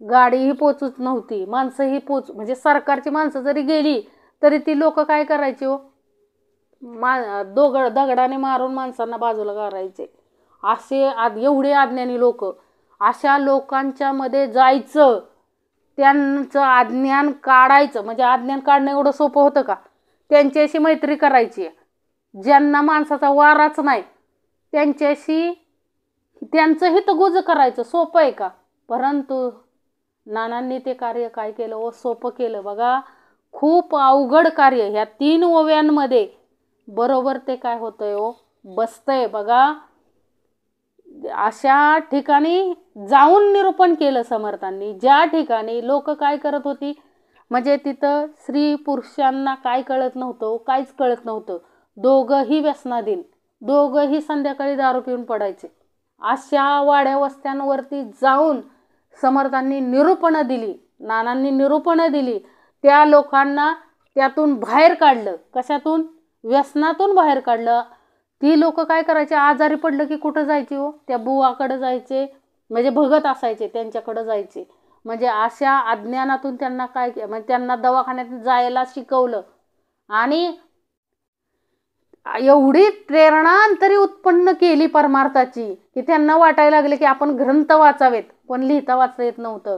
गाडीही पोचत नव्हती, माणसंही म्हणजे सरकारची माणसं जरी गेली तरी ती लोक काय करायची हो, दगडाने मारून माणसांना बाजूला करायचे. असे एवढे अज्ञानी लोक. अशा लोकांच्या मध्ये जायचं, त्यांचं अज्ञान काढायचं. म्हणजे अज्ञान काढणं एवढं सोपं होतं का? त्यांच्याशी मैत्री करायची. ज्यांना माणसाचा वाराच नाही त्यांच्याशी त्यांचं हितगुज करायचं सोपं आहे का? परंतु नानांनी ते कार्य काय केलं व सोपं केलं. बघा खूप अवघड कार्य ह्या 3 ओव्यांमध्ये बरोबर ते काय होतंय हो, बसतंय. बघा अशा ठिकाणी जाऊन निरूपण केलं समर्थांनी, ज्या ठिकाणी लोक काय करत होती, म्हणजे तिथं स्त्री पुरुषांना काय कळत नव्हतं, काहीच कळत नव्हतं. दोघंही व्यसनाधीन, दोघंही संध्याकाळी दारू पिऊन पडायचे. अशा वाड्या वस्त्यांवरती जाऊन समर्थांनी निरूपणं दिली, नानांनी निरूपणं दिली. त्या लोकांना त्यातून बाहेर काढलं. कशातून? व्यसनातून बाहेर काढलं. ती लोक काय करायचे, आजारी पडलं की कुठं जायचे हो, त्या बुवाकडे जायचे, म्हणजे भगत असायचे त्यांच्याकडे जायचे. म्हणजे अशा अज्ञानातून त्यांना काय, म्हणजे त्यांना दवाखान्यात जायला शिकवलं. आणि एवढी प्रेरणा तरी उत्पन्न केली परमार्थाची की त्यांना वाटायला लागले की आपण ग्रंथ वाचावेत, पण लिहिता वाचता येत नव्हतं.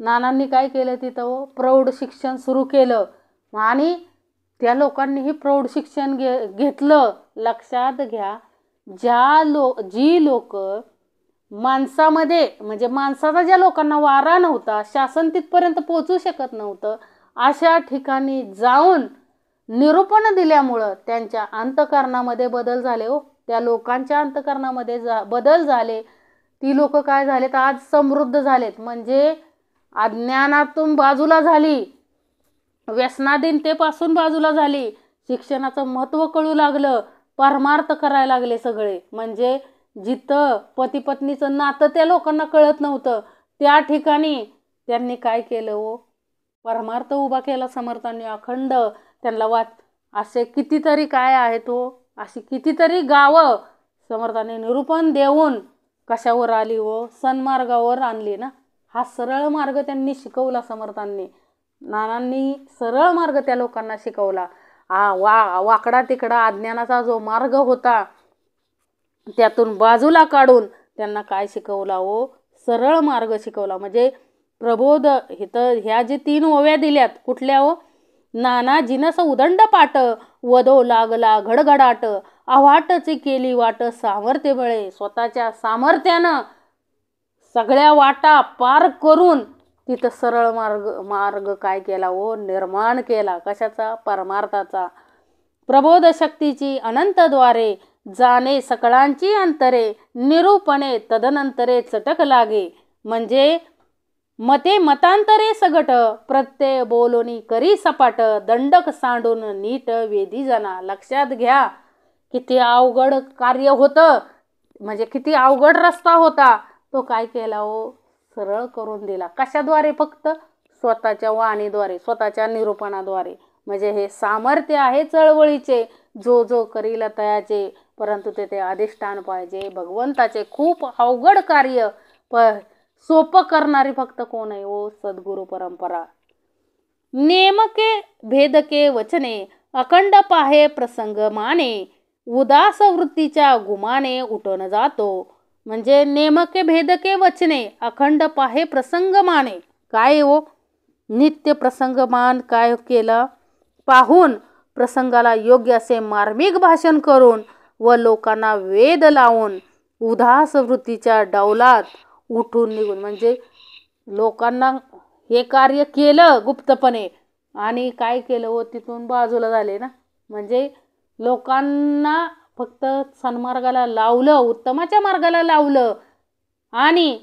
नानांनी काय केलं तिथं हो, प्रौढ शिक्षण सुरू केलं. आणि त्या लोकांनीही प्रौढ शिक्षण घेतलं. लक्षात घ्या, जी लोक माणसामध्ये, म्हणजे माणसाचा ज्या लोकांना वारा नव्हता, शासन तिथपर्यंत पोहोचू शकत नव्हतं, अशा ठिकाणी जाऊन निरूपण दिल्यामुळं त्यांच्या अंतःकरणामध्ये बदल झाले हो. त्या लोकांच्या अंतःकरणामध्ये बदल झाले. ती लोक काय झालेत, आज समृद्ध झालेत. म्हणजे अज्ञानातून बाजूला झाली, व्यसनाधीनतेपासून बाजूला झाली, शिक्षणाचं महत्त्व कळू लागलं, परमार्थ करायला लागले सगळे. म्हणजे जिथं पती पत्नीचं नातं त्या लोकांना कळत नव्हतं, त्या ठिकाणी त्यांनी काय केलं हो, परमार्थ उभा केला समर्थांनी अखंड. त्यांना असे कितीतरी काय आहेत हो, अशी कितीतरी गावं समर्थांनी निरूपण देऊन कशावर आली हो, सन्मार्गावर आणली ना. हा सरळ मार्ग त्यांनी शिकवला समर्थांनी. नानांनी सरळ मार्ग त्या लोकांना शिकवला. वाकडा तिकडा अज्ञानाचा जो मार्ग होता त्यातून बाजूला काढून त्यांना काय शिकवला हो, सरळ मार्ग शिकवला. म्हणजे प्रबोध इथं ह्या जे 3 ओव्या दिल्यात, कुठल्या हो, नाना जिनस उदंड पाट, वधो लागला घडघडाट, अवाटची केली वाट सामर्थ्य बळे. स्वतःच्या सामर्थ्यानं सगळ्या वाटा पार करून तिथं सरळ मार्ग काय केला हो, निर्माण केला. कशाचा? परमार्थाचा. प्रबोध शक्तीची अनंत द्वारे, जाणे सकळांची अंतरे, निरूपणे तदनंतरे चटक लागे. म्हणजे मते मतांतरे सगट, प्रत्यय बोलोनी करी सपाट, दंडक सांडून नीट वेदी जना. लक्षात घ्या, किती अवघड कार्य होतं, म्हणजे किती अवघड रस्ता होता, तो काय केला हो, सरळ करून दिला. कशाद्वारे? फक्त स्वतःच्या वाणीद्वारे, स्वतःच्या निरूपणाद्वारे. म्हणजे हे सामर्थ्य आहे चळवळीचे, जो करील तयाचे, परंतु ते अधिष्ठान पाहिजे भगवंताचे. खूप अवघड कार्य सोपं करणारी फक्त कोण आहे हो, सद्गुरु परंपरा. नेमके भेदके वचने, अखंड पाहे प्रसंग माने, उदास वृत्तीच्या गुमाने उठून जातो. म्हणजे नेमके भेदके वचने अखंड पाहे प्रसंग माने. काय हो, नित्य प्रसंगमान काय केलं, पाहून प्रसंगाला योग्य असे मार्मिक भाषण करून व लोकांना वेध लावून उदास वृत्तीच्या डौलात उठून निघून. म्हणजे लोकांना हे कार्य केलं गुप्तपणे आणि काय केलं व तिथून बाजूला झाले ना. म्हणजे लोकांना फक्त सन्मार्गाला लावलं, उत्तमाच्या मार्गाला लावलं आणि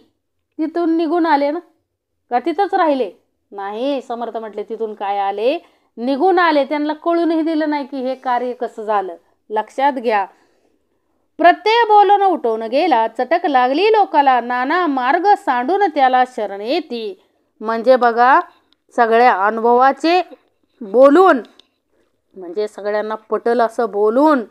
तिथून निघून आले ना, का तिथंच राहिले नाही. समर्थ म्हटले तिथून काय आले, निघून आले. त्यांना कळूनही दिलं नाही की हे कार्य कसं झालं. लक्षात घ्या. प्रत्यय बोलून उठवून गेला, चटक लागली लोकाला, नाना मार्ग सांडून त्याला शरण येती. म्हणजे बघा, सगळ्या अनुभवाचे बोलून, म्हणजे सगळ्यांना पटल असं बोलून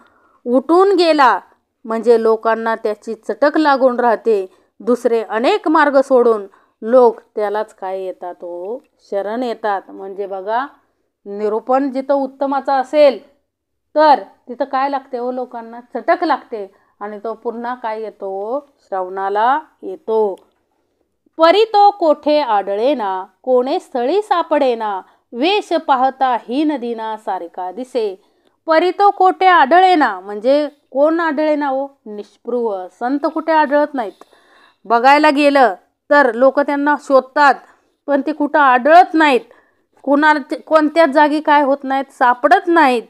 उठून गेला. म्हणजे लोकांना त्याची चटक लागून राहते. दुसरे अनेक मार्ग सोडून लोक त्यालाच काय येतात हो, शरण येतात. म्हणजे बघा, निरूपण जिथं उत्तमाचा असेल तर तिथं काय लागते हो, लोकांना चटक लागते आणि तो पुन्हा काय येतो, श्रवणाला येतो. परी तो कोठे आढळेना, कोणे स्थळी सापडेना, वेश पाहता ही नदीना सारिका दिसे. परी तो कोठे आढळेना म्हणजे कोण आढळेना हो, निष्पृह. संत कुठे आढळत नाहीत. बघायला गेलं तर लोक त्यांना शोधतात पण ते कुठं आढळत नाहीत. कोणत्याच जागी काय होत नाहीत, सापडत नाहीत.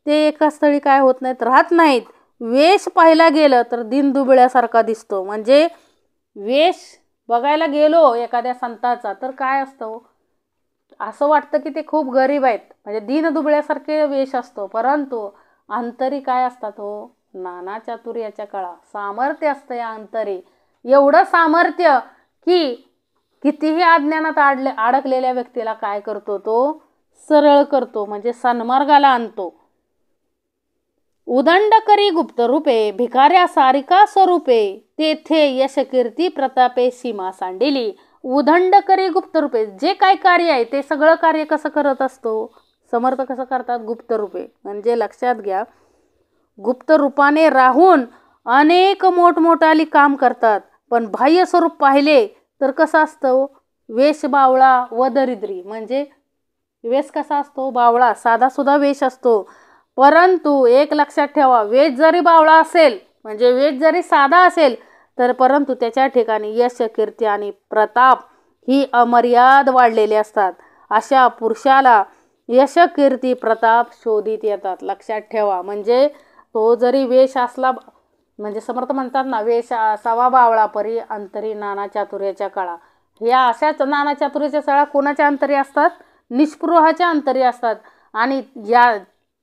ते एका स्थळी काय होत नाहीत, राहत नाहीत. वेश पाहायला गेलं तर दिनदुबळ्यासारखा दिसतो. म्हणजे वेश बघायला गेलो एखाद्या संताचा तर काय असतं, असं वाटतं की ते खूप गरीब आहेत, म्हणजे दीनदुबळ्यासारखे वेश असतो. परंतु अंतरी काय असतात हो, नाना चातुर्याच्या कळा, सामर्थ्य असतं या अंतरी. एवढं सामर्थ्य की कितीही अज्ञानात अडकलेल्या व्यक्तीला काय करतो, तो सरळ करतो. म्हणजे सन्मार्गाला आणतो. उदंड करी गुप्त रूपे, भिकाऱ्या सारिका स्वरूपे, तेथे यश कीर्ती प्रतापे सीमा सांडिली. उदंड करी गुप्त रूपे, जे काय कार्य आहे ते सगळं कार्य कसं करत असतो, समर्थ कसं करतात, गुप्त रूपे. म्हणजे लक्षात घ्या, गुप्त रूपाने राहून अनेक मोठमोठाली काम करतात. पण बाह्य स्वरूप पाहिले तर कसं असतं, वेश बावळा व दरिद्री. म्हणजे वेश कसा असतो, बावळा, साधा सुद्धा वेश असतो. परंतु एक लक्षात ठेवा, वेश जरी बावळा असेल, म्हणजे वेश जरी साधा असेल तर परंतु त्याच्या ठिकाणी यश कीर्ती आणि प्रताप ही अमर्याद वाढलेली असतात. अशा पुरुषाला यश कीर्ती प्रताप शोधित येतात. लक्षात ठेवा. म्हणजे तो जरी वेश असला, म्हणजे समर्थ म्हणतात ना, वेश असावा बावळा परी अंतरी नाना चातुर्याच्या कळा. या अशाच नाना चातुर्याच्या कळा कोणाच्या अंतरी असतात, निष्पृहाच्या अंतरी असतात. आणि या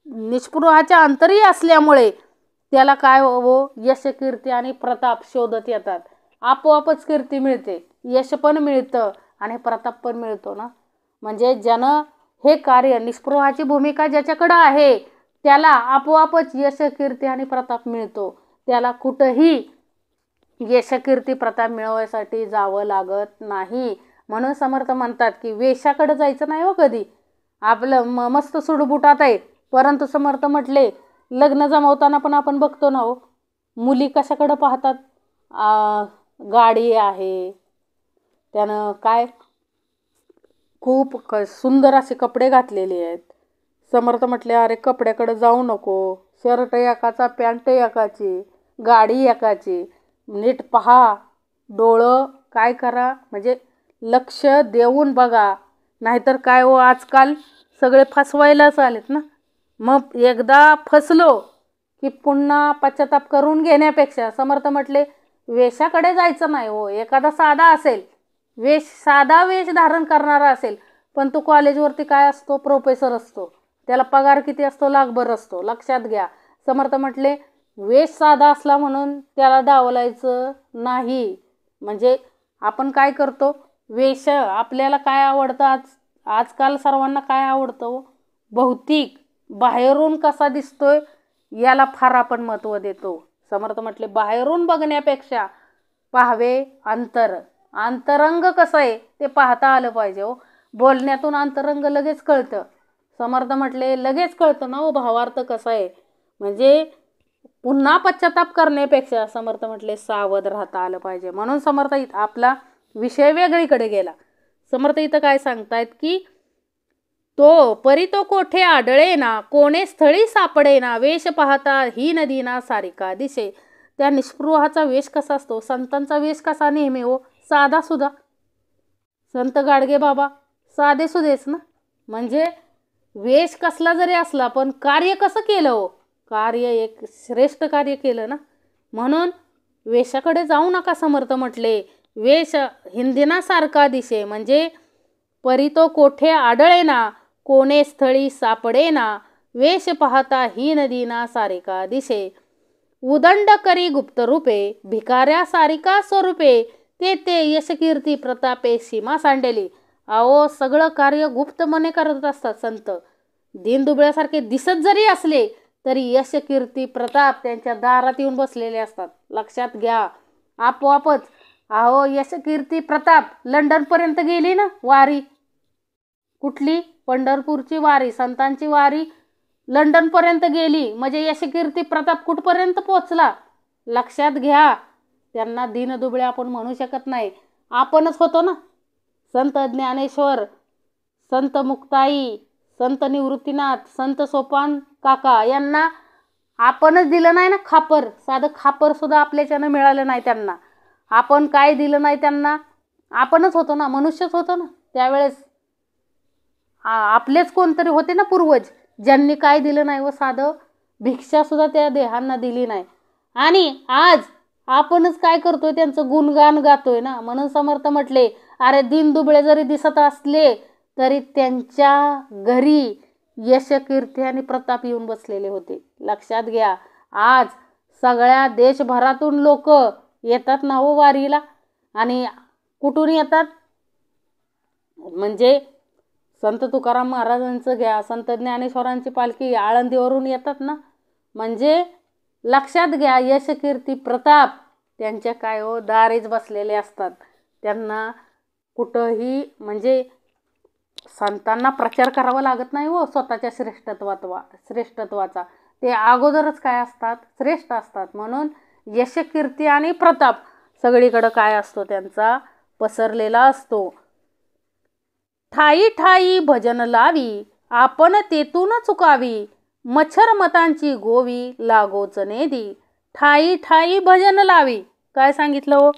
निष्पृहाच्या अंतरी असल्यामुळे त्याला काय हो, यश कीर्ती आणि प्रताप शोधत येतात. आपोआपच कीर्ती मिळते, यश पण मिळतं आणि प्रताप पण मिळतो ना. म्हणजे ज्यानं हे कार्य, निष्पृहाची भूमिका ज्याच्याकडं आहे त्याला आपोआपच यश कीर्ती आणि प्रताप मिळतो. त्याला कुठंही यश कीर्ती प्रताप मिळवण्यासाठी जावं लागत नाही. म्हणून समर्थ म्हणतात की वेशाकडे जायचं नाही हो कधी. आपलं मस्त सुडबुटात आहे, परंतु समर्थ म्हटले लग्न जमवताना पण आपण बघतो ना हो, मुली कशाकडे पाहतात, गाडी आहे, त्यानं काय खूप सुंदर असे कपडे घातलेले आहेत. समर्थ म्हटले अरे कपड्याकडे जाऊ नको, शर्ट एकाचा, पॅन्ट एकाची, गाडी एकाची, नीट पहा, डोळं काय करा, म्हणजे लक्ष देऊन बघा. नाहीतर काय हो, आजकाल सगळे फसवायलाच आलेत ना. मग एकदा फसलो की पुन्हा पश्चाताप करून घेण्यापेक्षा समर्थ म्हटले वेशाकडे जायचं नाही हो. एखादा साधा असेल वेश, साधा वेश धारण करणारा असेल, पण तो कॉलेजवरती काय असतो, प्रोफेसर असतो, त्याला पगार किती असतो, लाखभर असतो. लक्षात घ्या. समर्थ म्हटले वेश साधा असला म्हणून त्याला डावलायचं नाही. म्हणजे आपण काय करतो, वेश आपल्याला काय आवडतं, आजकाल सर्वांना काय आवडतं, भौतिक, बाहेरून कसा दिसतोय याला फार आपण महत्त्व देतो. समर्थ म्हटले बाहेरून बघण्यापेक्षा पाहावे अंतरंग कसं आहे ते पाहता आलं पाहिजे हो. बोलण्यातून अंतरंग लगेच कळतं. समर्थ म्हटले लगेच कळतं ना हो भावार्थ कसा आहे. म्हणजे पुन्हा पश्चाताप करण्यापेक्षा समर्थ म्हटले सावध राहता आलं पाहिजे. म्हणून समर्थ आपला विषय वेगळीकडे गेला. समर्थ इथं काय सांगतायत की परी तो कोठे आढळेना, कोणे स्थळी सापडेना, वेश पाहता ही नदीना सारिका दिसे. त्या निष्पृहाचा वेश कसा असतो? संतांचा वेश कसा नेहमी हो? साधा सुद्धा. संत गाडगे बाबा साधे सुधेच ना. म्हणजे वेश कसला जरी असला पण कार्य कसं केलं हो? कार्य एक श्रेष्ठ कार्य केलं ना. म्हणून वेशाकडे जाऊ नका समर्थ म्हटले. वेश हिंदिना सारखा दिसे म्हणजे परी तो कोठे आढळेना, कोणे स्थळी सापडेना, वेश पाहता ही नदीना सारिका दिसे. उदंड करी गुप्त रूपे, भिकाऱ्या सारिका स्वरूपे, ते यश कीर्ती प्रतापे सीमा सांडेली. अहो सगळं कार्य गुप्त मने करत असतात संत. दीनदुबळ्यासारखे दिसत जरी असले तरी यश कीर्ती प्रताप त्यांच्या दारात येऊन बसलेले असतात. लक्षात घ्या. आपोआपच अहो यश कीर्ती प्रताप लंडनपर्यंत गेली ना वारी. कुठली? पंढरपूरची वारी, संतांची वारी लंडनपर्यंत गेली. म्हणजे यश कीर्ती प्रताप कुठपर्यंत पोचला? लक्षात घ्या. त्यांना दीनदुबळे आपण म्हणू शकत नाही. आपणच होतो ना. संत ज्ञानेश्वर, संत मुक्ताई, संत निवृत्तीनाथ, संत सोपान काका यांना आपणच दिलं नाही ना खापर. साधं खापर सुद्धा आपल्याच्यानं मिळालं नाही त्यांना. आपण काय दिलं नाही त्यांना? आपणच होतो ना, मनुष्यच होतो ना त्यावेळेस. आपलेच कोणतरी होते ना पूर्वज ज्यांनी काय दिलं नाही व साधं भिक्षा सुद्धा त्या देहांना दिली नाही. आणि आज आपणच काय करतोय? त्यांचं गुणगान गातोय ना. म्हणून समर्थ म्हटले अरे दीनदुबळे जरी दिसत असले तरी त्यांच्या घरी यश कीर्ती आणि प्रताप येऊन बसलेले होते. लक्षात घ्या. आज सगळ्या देशभरातून लोक येतात ना हो वारीला. आणि कुठून येतात? म्हणजे संत तुकाराम महाराजांचं घ्या, संत ज्ञानेश्वरांची पालखी आळंदीवरून येतात ना. म्हणजे लक्षात घ्या यश कीर्ती प्रताप त्यांच्या काय हो दारीच बसलेले असतात. त्यांना कुठंही म्हणजे संतांना प्रचार करावा लागत नाही हो स्वतःच्या श्रेष्ठत्वाचा. ते अगोदरच काय असतात? श्रेष्ठ असतात. म्हणून यश कीर्ती आणि प्रताप सगळीकडं काय असतो? त्यांचा पसरलेला असतो. ठाई ठाई भजन लावी, आपण तेथून चुकावी, मच्छर मतांची गोवी लागोच नेदी. ठाई ठाई भजन लावी. काय सांगितलं हो?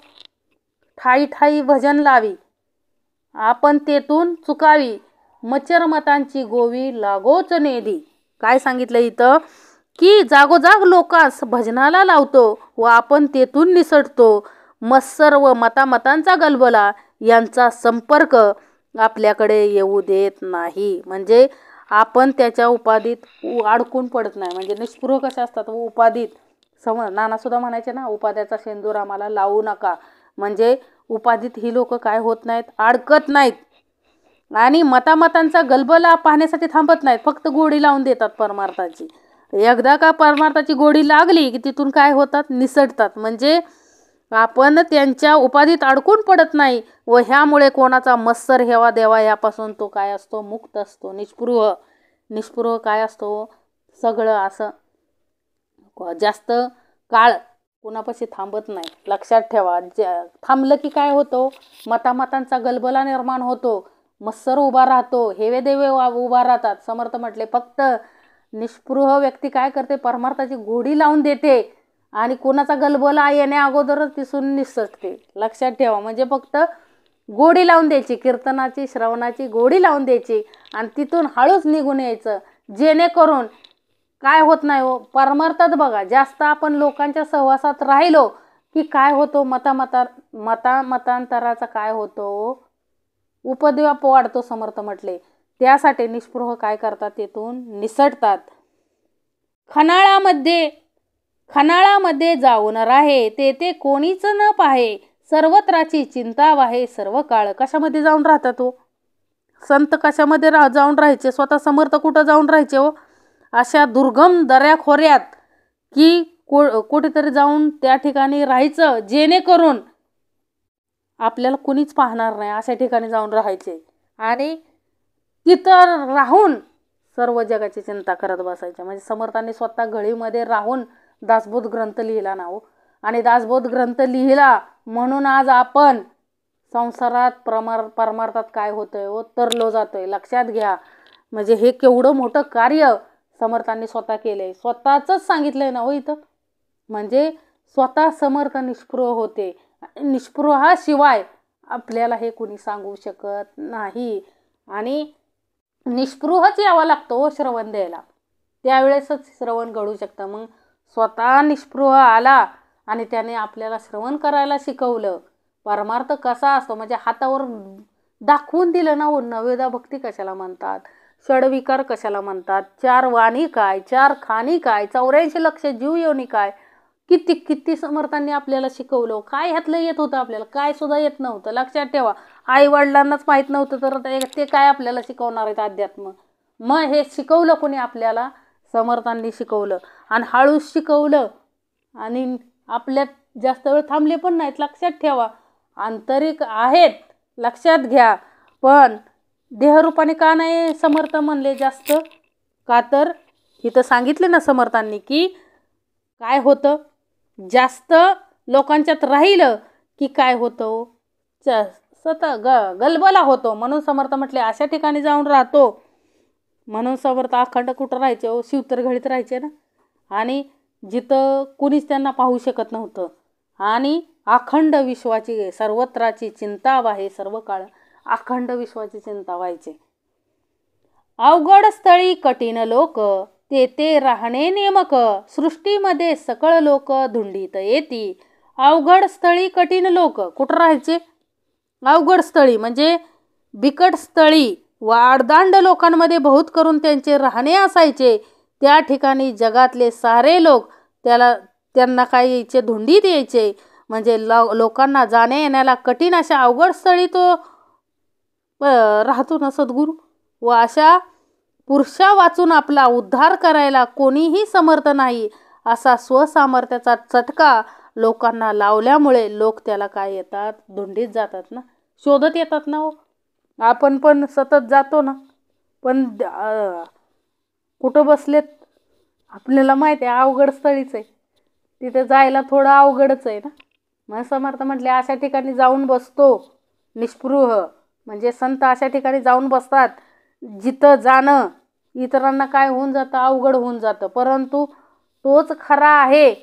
ठाई ठाई भजन लावी, आपण तेथून चुकावी, मच्छर मतांची गोवी लागोच नेदी. काय सांगितलं इथं? की जागोजाग लोकांस भजनाला लावतो व आपण तेथून निसटतो. मत्सर व मतामतांचा गलबला यांचा संपर्क आपल्याकडे येऊ देत नाही. म्हणजे आपण त्याच्या उपाधीत अडकून पडत नाही. म्हणजे निष्पृह कशा असतात? उपाधीत नाना सुद्धा म्हणायचे ना, उपाध्याचा शेंदूर आम्हाला लावू नका. म्हणजे उपाधीत ही लोक काय होत नाहीत? अडकत नाहीत. आणि मतामतांचा गलबला पाहण्यासाठी थांबत नाहीत. फक्त गोडी लावून देतात परमार्थाची. एकदा का परमार्थाची गोडी लागली की तिथून काय होतात? निसटतात. म्हणजे आपण त्यांच्या उपाधीत अडकून पडत नाही व ह्यामुळे कोणाचा मत्सर हेवा देवा यापासून तो काय असतो? मुक्त असतो. निष्पृह काय असतो? सगळं असं जास्त काळ कोणापाशी थांबत नाही. लक्षात ठेवा. थांबलं की काय होतो? मतामतांचा गलबला निर्माण होतो, मत्सर उभा राहतो, हेवे देवे उभा राहतात. समर्थ म्हटले फक्त निष्पृह व्यक्ती काय करते? परमार्थाची गोडी लावून देते आणि कोणाचा गलबला येण्या अगोदरच तिथून निसटते. लक्षात ठेवा. म्हणजे फक्त गोडी लावून द्यायची, कीर्तनाची श्रवणाची गोडी लावून द्यायची आणि तिथून हळूच निघून यायचं. जेणेकरून काय होत नाही हो? परमार्थात बघा जास्त आपण लोकांच्या सहवासात राहिलो की काय होतो? मतांतराचा काय होतो? उपद्व्याप वाढतो. समर्थ म्हटले त्यासाठी निष्पृह काय करतात? तिथून निसटतात. खनाळामध्ये जाऊन राहे, ते कोणीच न पाहे, सर्वत्राची चिंता वाहे सर्व काळ. कशामध्ये जाऊन राहतात हो? संत कशामध्ये जाऊन राहायचे? स्वतः समर्थ कुठं जाऊन राहायचे हो? अशा दुर्गम दऱ्याखोऱ्यात की कुठेतरी जाऊन त्या ठिकाणी राहायचं जेणेकरून आपल्याला कुणीच पाहणार नाही. अशा ठिकाणी जाऊन राहायचे आणि तिथं राहून सर्व जगाची चिंता करत बसायचे. म्हणजे समर्थांनी स्वतः घळीमध्ये राहून दासबोध ग्रंथ लिहिला ना हो. आणि दासबोध ग्रंथ लिहिला म्हणून आज आपण संसारात परमार्थात काय होतंय हो, तरलो जातोय. लक्षात घ्या. म्हणजे हे केवढं मोठं कार्य समर्थांनी स्वतः केलंय. स्वतःच सांगितलंय ना हो इथं. म्हणजे स्वतः समर्थ निष्पृह होते. निष्पृहाशिवाय आपल्याला हे कोणी सांगू शकत नाही. आणि निष्पृहच यावं लागतं हो श्रवण द्यायला, त्यावेळेसच श्रवण घडू शकतं. मग स्वतः निष्पृह आला आणि त्याने आपल्याला श्रवण करायला शिकवलं. परमार्थ कसा असतो म्हणजे हातावर दाखवून दिलं ना हो. नवेदा भक्ती कशाला म्हणतात, षडविकार कशाला म्हणतात, 4 वाणी काय, 4 खाणी काय, 84 लक्ष जीव योनी काय, किती किती समर्थांनी आपल्याला शिकवलं. काय ह्यातलं येत होतं आपल्याला, काय सुद्धा येत नव्हतं. लक्षात ठेवा. आई वडिलांनाच माहीत नव्हतं तर ते काय आपल्याला शिकवणार आहेत अध्यात्म. मग हे शिकवलं कोणी आपल्याला, समर्थांनी शिकवलं. आणि हळूच शिकवलं आणि आपल्यात जास्त वेळ थांबले पण नाहीत. लक्षात ठेवा. आंतरिक आहेत, लक्षात घ्या. पण देहरूपाने का नाही समर्थ म्हणले जास्त, का तर इथं सांगितलं ना समर्थांनी की काय होतं, जास्त लोकांच्यात राहिलं की काय होतं, गलबला होतो. म्हणून समर्थ म्हटले अशा ठिकाणी जाऊन राहतो. म्हणून समर्थ अखंड कुठं राहायचे हो, शिवतरघडीत राहायचे ना. आणि जिथं कुणीच त्यांना पाहू शकत नव्हतं. आणि अखंड विश्वाची सर्वत्राची चिंता वाहे सर्व काळ, अखंड विश्वाची चिंता व्हायचे. अवघड स्थळी कठीण लोक, ते राहणे नेमक, सृष्टीमध्ये सकळ लोक धुंडीत येती. अवघड स्थळी कठीण लोक कुठं राहायचे, अवघड स्थळी म्हणजे बिकट स्थळी वाडदांड लोकांमध्ये बहुत करून त्यांचे राहणे असायचे. त्या ठिकाणी जगातले सारे लोक त्यांना काय यायचे, धुंडीत यायचे. म्हणजे लोकांना जाण्या येण्याला कठीण अशा अवघड स्थळी तो राहतो ना सद्गुरू. व अशा पुरुषा वाचून आपला उद्धार करायला कोणीही समर्थ नाही, असा स्वसामर्थ्याचा चटका लोकांना लावल्यामुळे लोक त्याला काय येतात, धुंडीत जातात ना, शोधत येतात ना हो. आपण पण सतत जातो ना, पण कुठं बसलेत आपल्याला माहिती आहे, अवघड स्थळीच आहे. तिथे जायला थोडं अवघडच आहे ना. मग समर्थ म्हटले अशा ठिकाणी जाऊन बसतो निष्पृह. म्हणजे संत अशा ठिकाणी जाऊन बसतात जिथं जाणं इतरांना काय होऊन जातं, अवघड होऊन जातं. परंतु तोच खरा आहे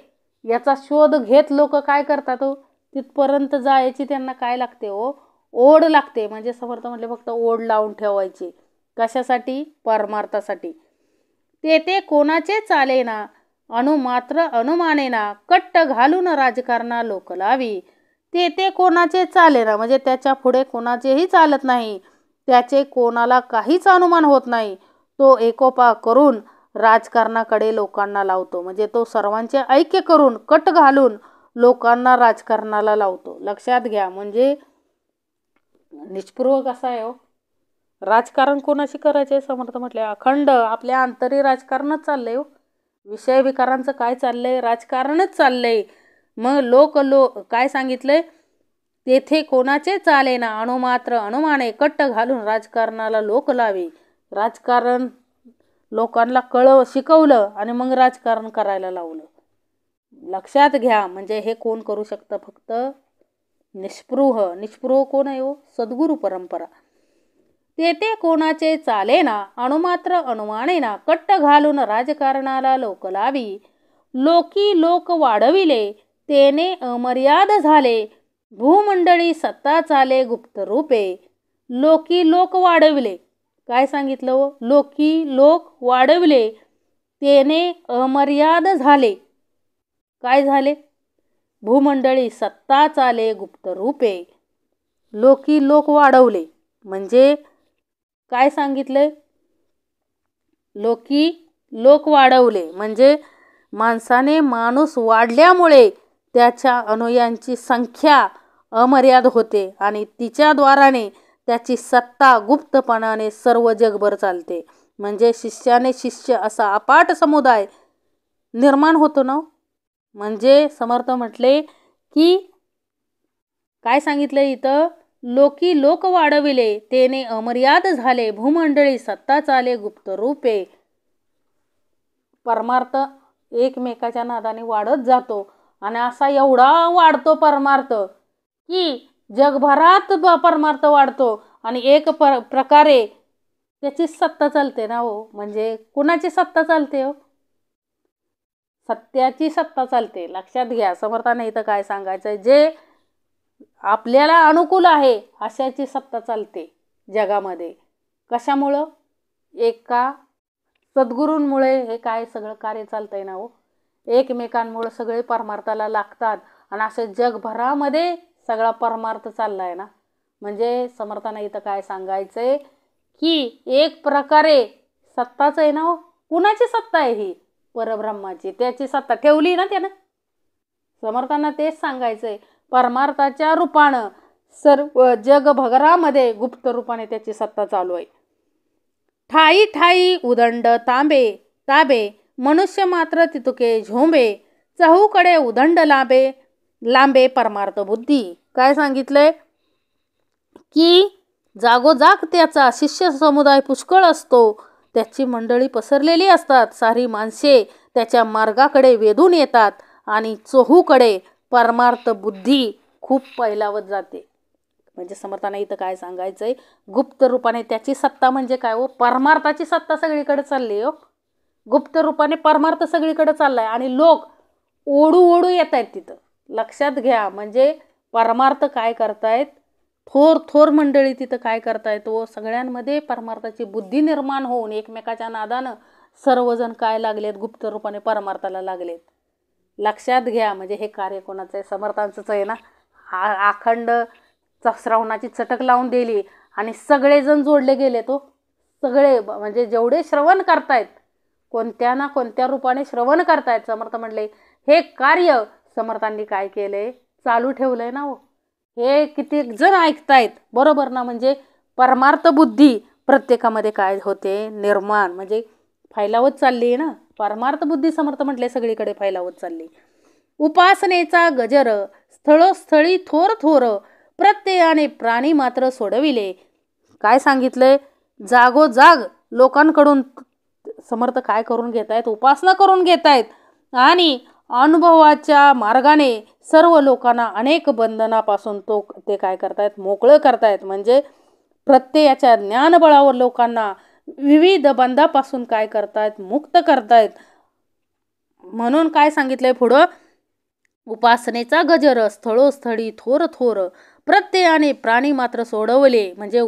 याचा शोध घेत लोक काय करतात हो, तिथपर्यंत जायची त्यांना काय लागते हो, ओढ लागते. म्हणजे समर्थ म्हटले फक्त ओढ लावून ठेवायची. कशासाठी, परमार्थासाठी. ते कोणाचे चालेना, अणुमात्र अनुमानेना, कट्ट घालून राजकारणा लोक लावी. ते कोणाचे चालेना म्हणजे त्याच्या पुढे कोणाचेही चालत नाही, त्याचे कोणाला काहीच अनुमान होत नाही. तो एकोपा करून राजकारणाकडे लोकांना लावतो. म्हणजे तो सर्वांचे ऐक्य करून कट घालून लोकांना राजकारणाला लावतो. लक्षात घ्या. म्हणजे निष्पृह कसा आहे हो, राजकारण कोणाशी करायचे. समर्थ म्हटले अखंड आपल्या अंतरी राजकारणच चाललंय हो. विषय विकारांचं काय चाललंय, राजकारणच चाललंय. मग लोक काय सांगितलंय, तेथे कोणाचे चालेना, अणुमात्र अनुमाने, कट्ट घालून राजकारणाला लोक लावे. राजकारण लोकांना शिकवलं आणि मग राजकारण करायला लावलं. लक्षात घ्या. म्हणजे हे कोण करू शकतं, फक्त निष्पृह. निष्पृह कोण आहे हो, सद्गुरू परंपरा. ते कोणाचे चालेना, अणुमात्र अनुमानेना, कट्ट घालून राजकारणाला लोक लावी. लोकी लोक वाढविले, तेने अमर्याद झाले, भूमंडळी सत्ता चाले गुप्त रूपे. लोकी लोक वाढविले, काय सांगितलं हो, लोकी लोक वाढविले, तेने अमर्याद झाले, काय झाले, भूमंडळी सत्ता चाले गुप्त रूपे. लोकी लोक वाढवले म्हणजे काय सांगितलंय, लोकी लोक वाढवले म्हणजे माणसाने माणूस वाढल्यामुळे त्याच्या अनुयांची संख्या अमर्याद होते आणि तिच्या द्वाराने त्याची सत्ता गुप्तपणाने सर्व जगभर चालते. म्हणजे शिष्याने शिष्य असा अपाट समुदाय निर्माण होतो ना. म्हणजे समर्थ म्हटले की काय सांगितलं इथं, लोकी लोक वाढविले, तेने अमर्याद झाले, भूमंडळी सत्ता चाले गुप्त रूपे. परमार्थ एकमेकाच्या नादाने वाढत जातो आणि असा एवढा वाढतो परमार्थ की जगभरात परमार्थ वाढतो आणि एक प्रकारे त्याची सत्ता चालते ना हो. म्हणजे कुणाची सत्ता चालते हो? सत्याची सत्ता चालते. लक्षात घ्या. समर्थाने इथं काय सांगायचं, जे आपल्याला अनुकूल आहे अशाची सत्ता चालते जगामध्ये. कशामुळं? एका सद्गुरूंमुळे हे काय सगळं कार्य चालतंय ना हो. एकमेकांमुळे सगळे परमार्थाला लागतात आणि असं जगभरामध्ये सगळा परमार्थ चाललाय ना. म्हणजे समर्थांना इथं काय सांगायचंय की एक प्रकारे सत्ताच आहे ना हो. कुणाची सत्ता आहे ही? परब्रह्माची. त्याची सत्ता ठेवली ना त्यानं. समर्थांना तेच सांगायचंय, परमार्थाच्या रूपानं सर्व जगभरामध्ये गुप्त रूपाने त्याची सत्ता चालू आहे. ठाई ठाई उदंड तांबे ताबे, मनुष्य मात्र तितुके झोंबे, चहूकडे उदंड लांबे लांबे परमार्थ बुद्धी. काय सांगितलंय की जागोजाग त्याचा शिष्य समुदाय पुष्कळ असतो. त्याची मंडळी पसरलेली असतात. सारी माणसे त्याच्या मार्गाकडे वेधून येतात आणि चहूकडे परमार्थ बुद्धी खूप पैलावत जाते. म्हणजे समर्थांना इथं काय सांगायचंय, गुप्त रूपाने त्याची सत्ता म्हणजे काय हो? परमार्थाची सत्ता सगळीकडे चालली हो. गुप्त रूपाने परमार्थ सगळीकडे चाललाय आणि लोक ओढू ओढू येत आहेत तिथं. लक्षात घ्या. म्हणजे परमार्थ काय करतायत, थोर थोर मंडळी तिथं काय करतायत हो, सगळ्यांमध्ये परमार्थाची बुद्धी निर्माण होऊन एकमेकाच्या नादानं सर्वजण काय लागलेत, गुप्त रूपाने परमार्थाला लागलेत. लक्षात घ्या. म्हणजे हे कार्य कोणाचं आहे? समर्थांचंच आहे ना. अखंड श्रवणाची चटक लावून दिली आणि सगळेजण जोडले गेले. तो सगळे म्हणजे जेवढे श्रवण करतायत, कोणत्या ना कोणत्या रूपाने श्रवण करतायत, समर्थ म्हणले हे कार्य समर्थांनी काय केलंय, चालू ठेवलंय ना हो. हे किती जण ऐकतायत, बरोबर ना. म्हणजे परमार्थ बुद्धी प्रत्येकामध्ये काय होते, निर्माण म्हणजे फैलावत चालली आहे ना. परमार्थ बुद्धी समर्थ म्हटले सगळीकडे फैलावत चालली. उपासनेचा गजर स्थळोस्थळी थोर थोर, प्रत्ययाने प्राणी मात्र सोडविले. काय सांगितलंय, जागोजाग लोकांकडून समर्थ काय करून घेतायत, उपासना करून घेतायत आणि अनुभवाच्या मार्गाने सर्व लोकांना अनेक बंधनापासून ते काय करतायत, मोकळं करतायत. म्हणजे प्रत्ययाच्या ज्ञानबळावर लोकांना विविध बंधापासून काय करतायत, मुक्त करतायत. म्हणून काय सांगितलंय पुढं, उपासनेचा गजर स्थळोस्थळी थोर थोर, प्रत्ययाने प्राणी मात्र सोडवले. म्हणजे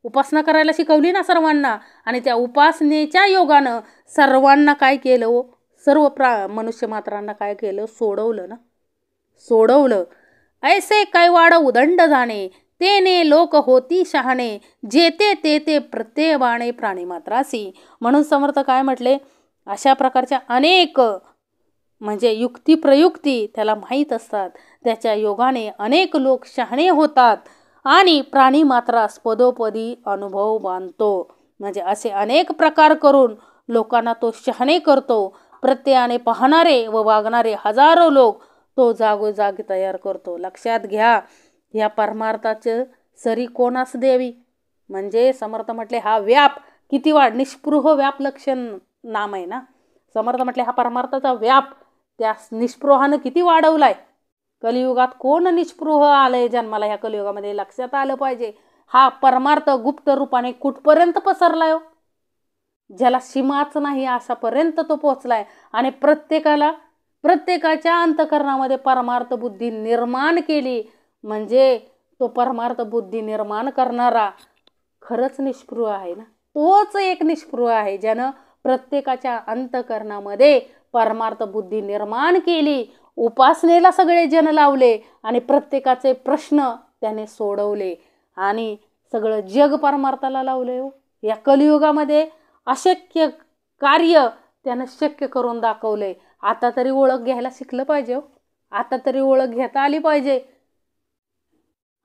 उपासना करायला शिकवली ना सर्वांना आणि त्या उपासनेच्या योगानं सर्वांना काय केलं हो, सर्व मनुष्य मात्रांना काय केलं, सोडवलं ना. सोडवलं. ऐसे कैवाड उदंड जाणे, तेने लोक होती शहाणे, जेते तेते प्रत्ययबाणे प्राणी मात्रासी. म्हणून समर्थ काय म्हटले, अशा प्रकारच्या अनेक म्हणजे युक्ती प्रयुक्ती त्याला माहीत असतात. त्याच्या योगाने अनेक लोक शहाणे होतात आणि प्राणी मात्रास पदोपदी अनुभव बांधतो. म्हणजे असे अनेक प्रकार करून लोकांना तो शहाणे करतो. प्रत्ययाने पाहणारे व वागणारे हजारो लोक तो जागोजागी तयार करतो. लक्षात घ्या. या परमार्थाचे सरी कोणास द्यावी. म्हणजे समर्थ म्हटले हा व्याप किती निष्पृह व्याप लक्षण नाम आहे ना. समर्थ म्हटले हा परमार्थाचा व्याप त्या निष्पृहानं किती वाढवलाय. कलियुगात कोण निष्पृह आलंय जन्माला ह्या कलियुगामध्ये, लक्षात आलं पाहिजे. हा परमार्थ गुप्त रूपाने कुठपर्यंत पसरलाय हो, ज्याला सीमाच नाही अशापर्यंत तो पोहोचलाय. आणि प्रत्येकाच्या अंतःकरणामध्ये परमार्थ बुद्धी निर्माण केली. म्हणजे तो परमार्थ बुद्धी निर्माण करणारा खरंच निष्पृह आहे ना. तोच एक निष्पृह आहे ज्यानं प्रत्येकाच्या अंतःकरणामध्ये परमार्थ बुद्धी निर्माण केली. उपासनेला सगळे जन लावले आणि प्रत्येकाचे प्रश्न त्याने सोडवले आणि सगळं जग परमार्थाला लावले हो. या कलियुगामध्ये अशक्य कार्य त्यानं शक्य करून दाखवले. आता तरी ओळख घ्यायला शिकलं पाहिजे हो. आता तरी ओळख घेता आली पाहिजे.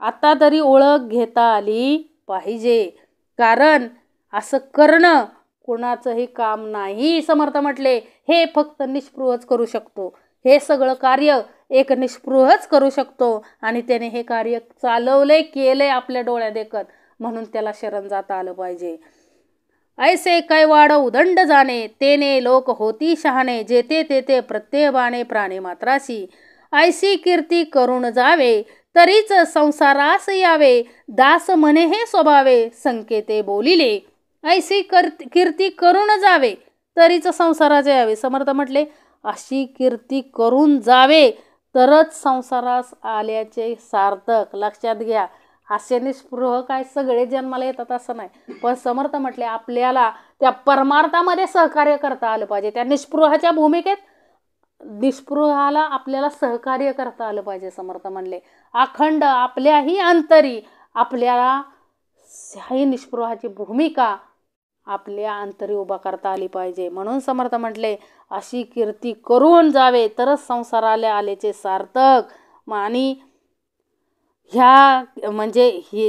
आता तरी ओळख घेता आली पाहिजे. कारण असं करणं कोणाचंही काम नाही. समर्थ म्हटले हे फक्त निष्पृहच करू शकतो. हे सगळं कार्य एक निष्पृहच करू शकतो आणि त्याने हे कार्य चालवले केले आपल्या डोळ्या देखत. म्हणून त्याला शरण जाता आलं पाहिजे. ऐसे कैवाड उदंड जाणे, तेने लोक होती शहाणे, जेते तेथे प्रत्यय बाणे प्राणी मात्रासी. ऐसी कीर्ती करून जावे, तरीच संसारास यावे, दास म्हणे हे स्वभावे, संकेते बोलिले. ऐसी कीर्ती करून जावे, तरीच संसारास यावे. समर्थ म्हटले अशी कीर्ती करून जावे तरच संसारास आल्याचे सार्थक. लक्षात घ्या, हास्य निस्पृह काय सगळे जन्माला येतात असं नाही, पण समर्थ म्हटले आपल्याला त्या परमार्थामध्ये सहकार्य करता आलं पाहिजे. त्या निस्पृहाच्या भूमिकेत निस्पृहाला आपल्याला सहकार्य करता आलं पाहिजे. समर्थ म्हणले अखंड आपल्याही अंतरी आपल्याला ही निस्पृहाची भूमिका आपल्या अंतरी उभा करता आली पाहिजे. म्हणून समर्थ म्हटले अशी कीर्ती करून जावे तरच संसाराला आल्याचे सार्थक. आणि ह्या म्हणजे हे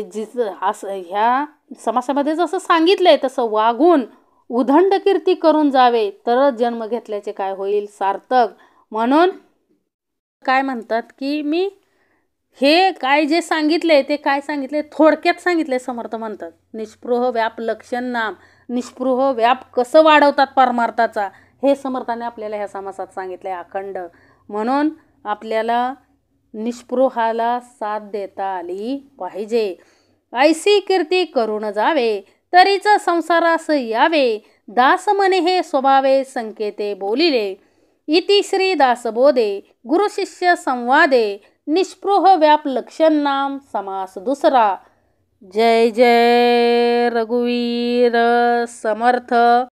ह्या समासामध्ये जसं सांगितलंय तसं वागून उदंड कीर्ती करून जावे तरच जन्म घेतल्याचे काय होईल सार्थक. म्हणून काय म्हणतात की मी हे काय जे सांगितले ते काय सांगितले थोडक्यात सांगितले. समर्थ म्हणतात निस्पृह व्याप लक्षण नाम, निस्पृह व्याप कसं वाढवतात परमार्थाचा हे समर्थाने आपल्याला ह्या समासात सांगितले अखंड. म्हणून आपल्याला निस्पृहाला साथ देता आली पाहिजे. ऐसी कीर्ती करून जावे, तरीच संसारास यावे, दास म्हणे हे स्वभावे, संकेते बोलिले. इति श्री दासबोधे गुरु शिष्य संवादे, निस्पृह व्याप लक्षण नाम समास दुसरा. जय जय रघुवीर समर्थ.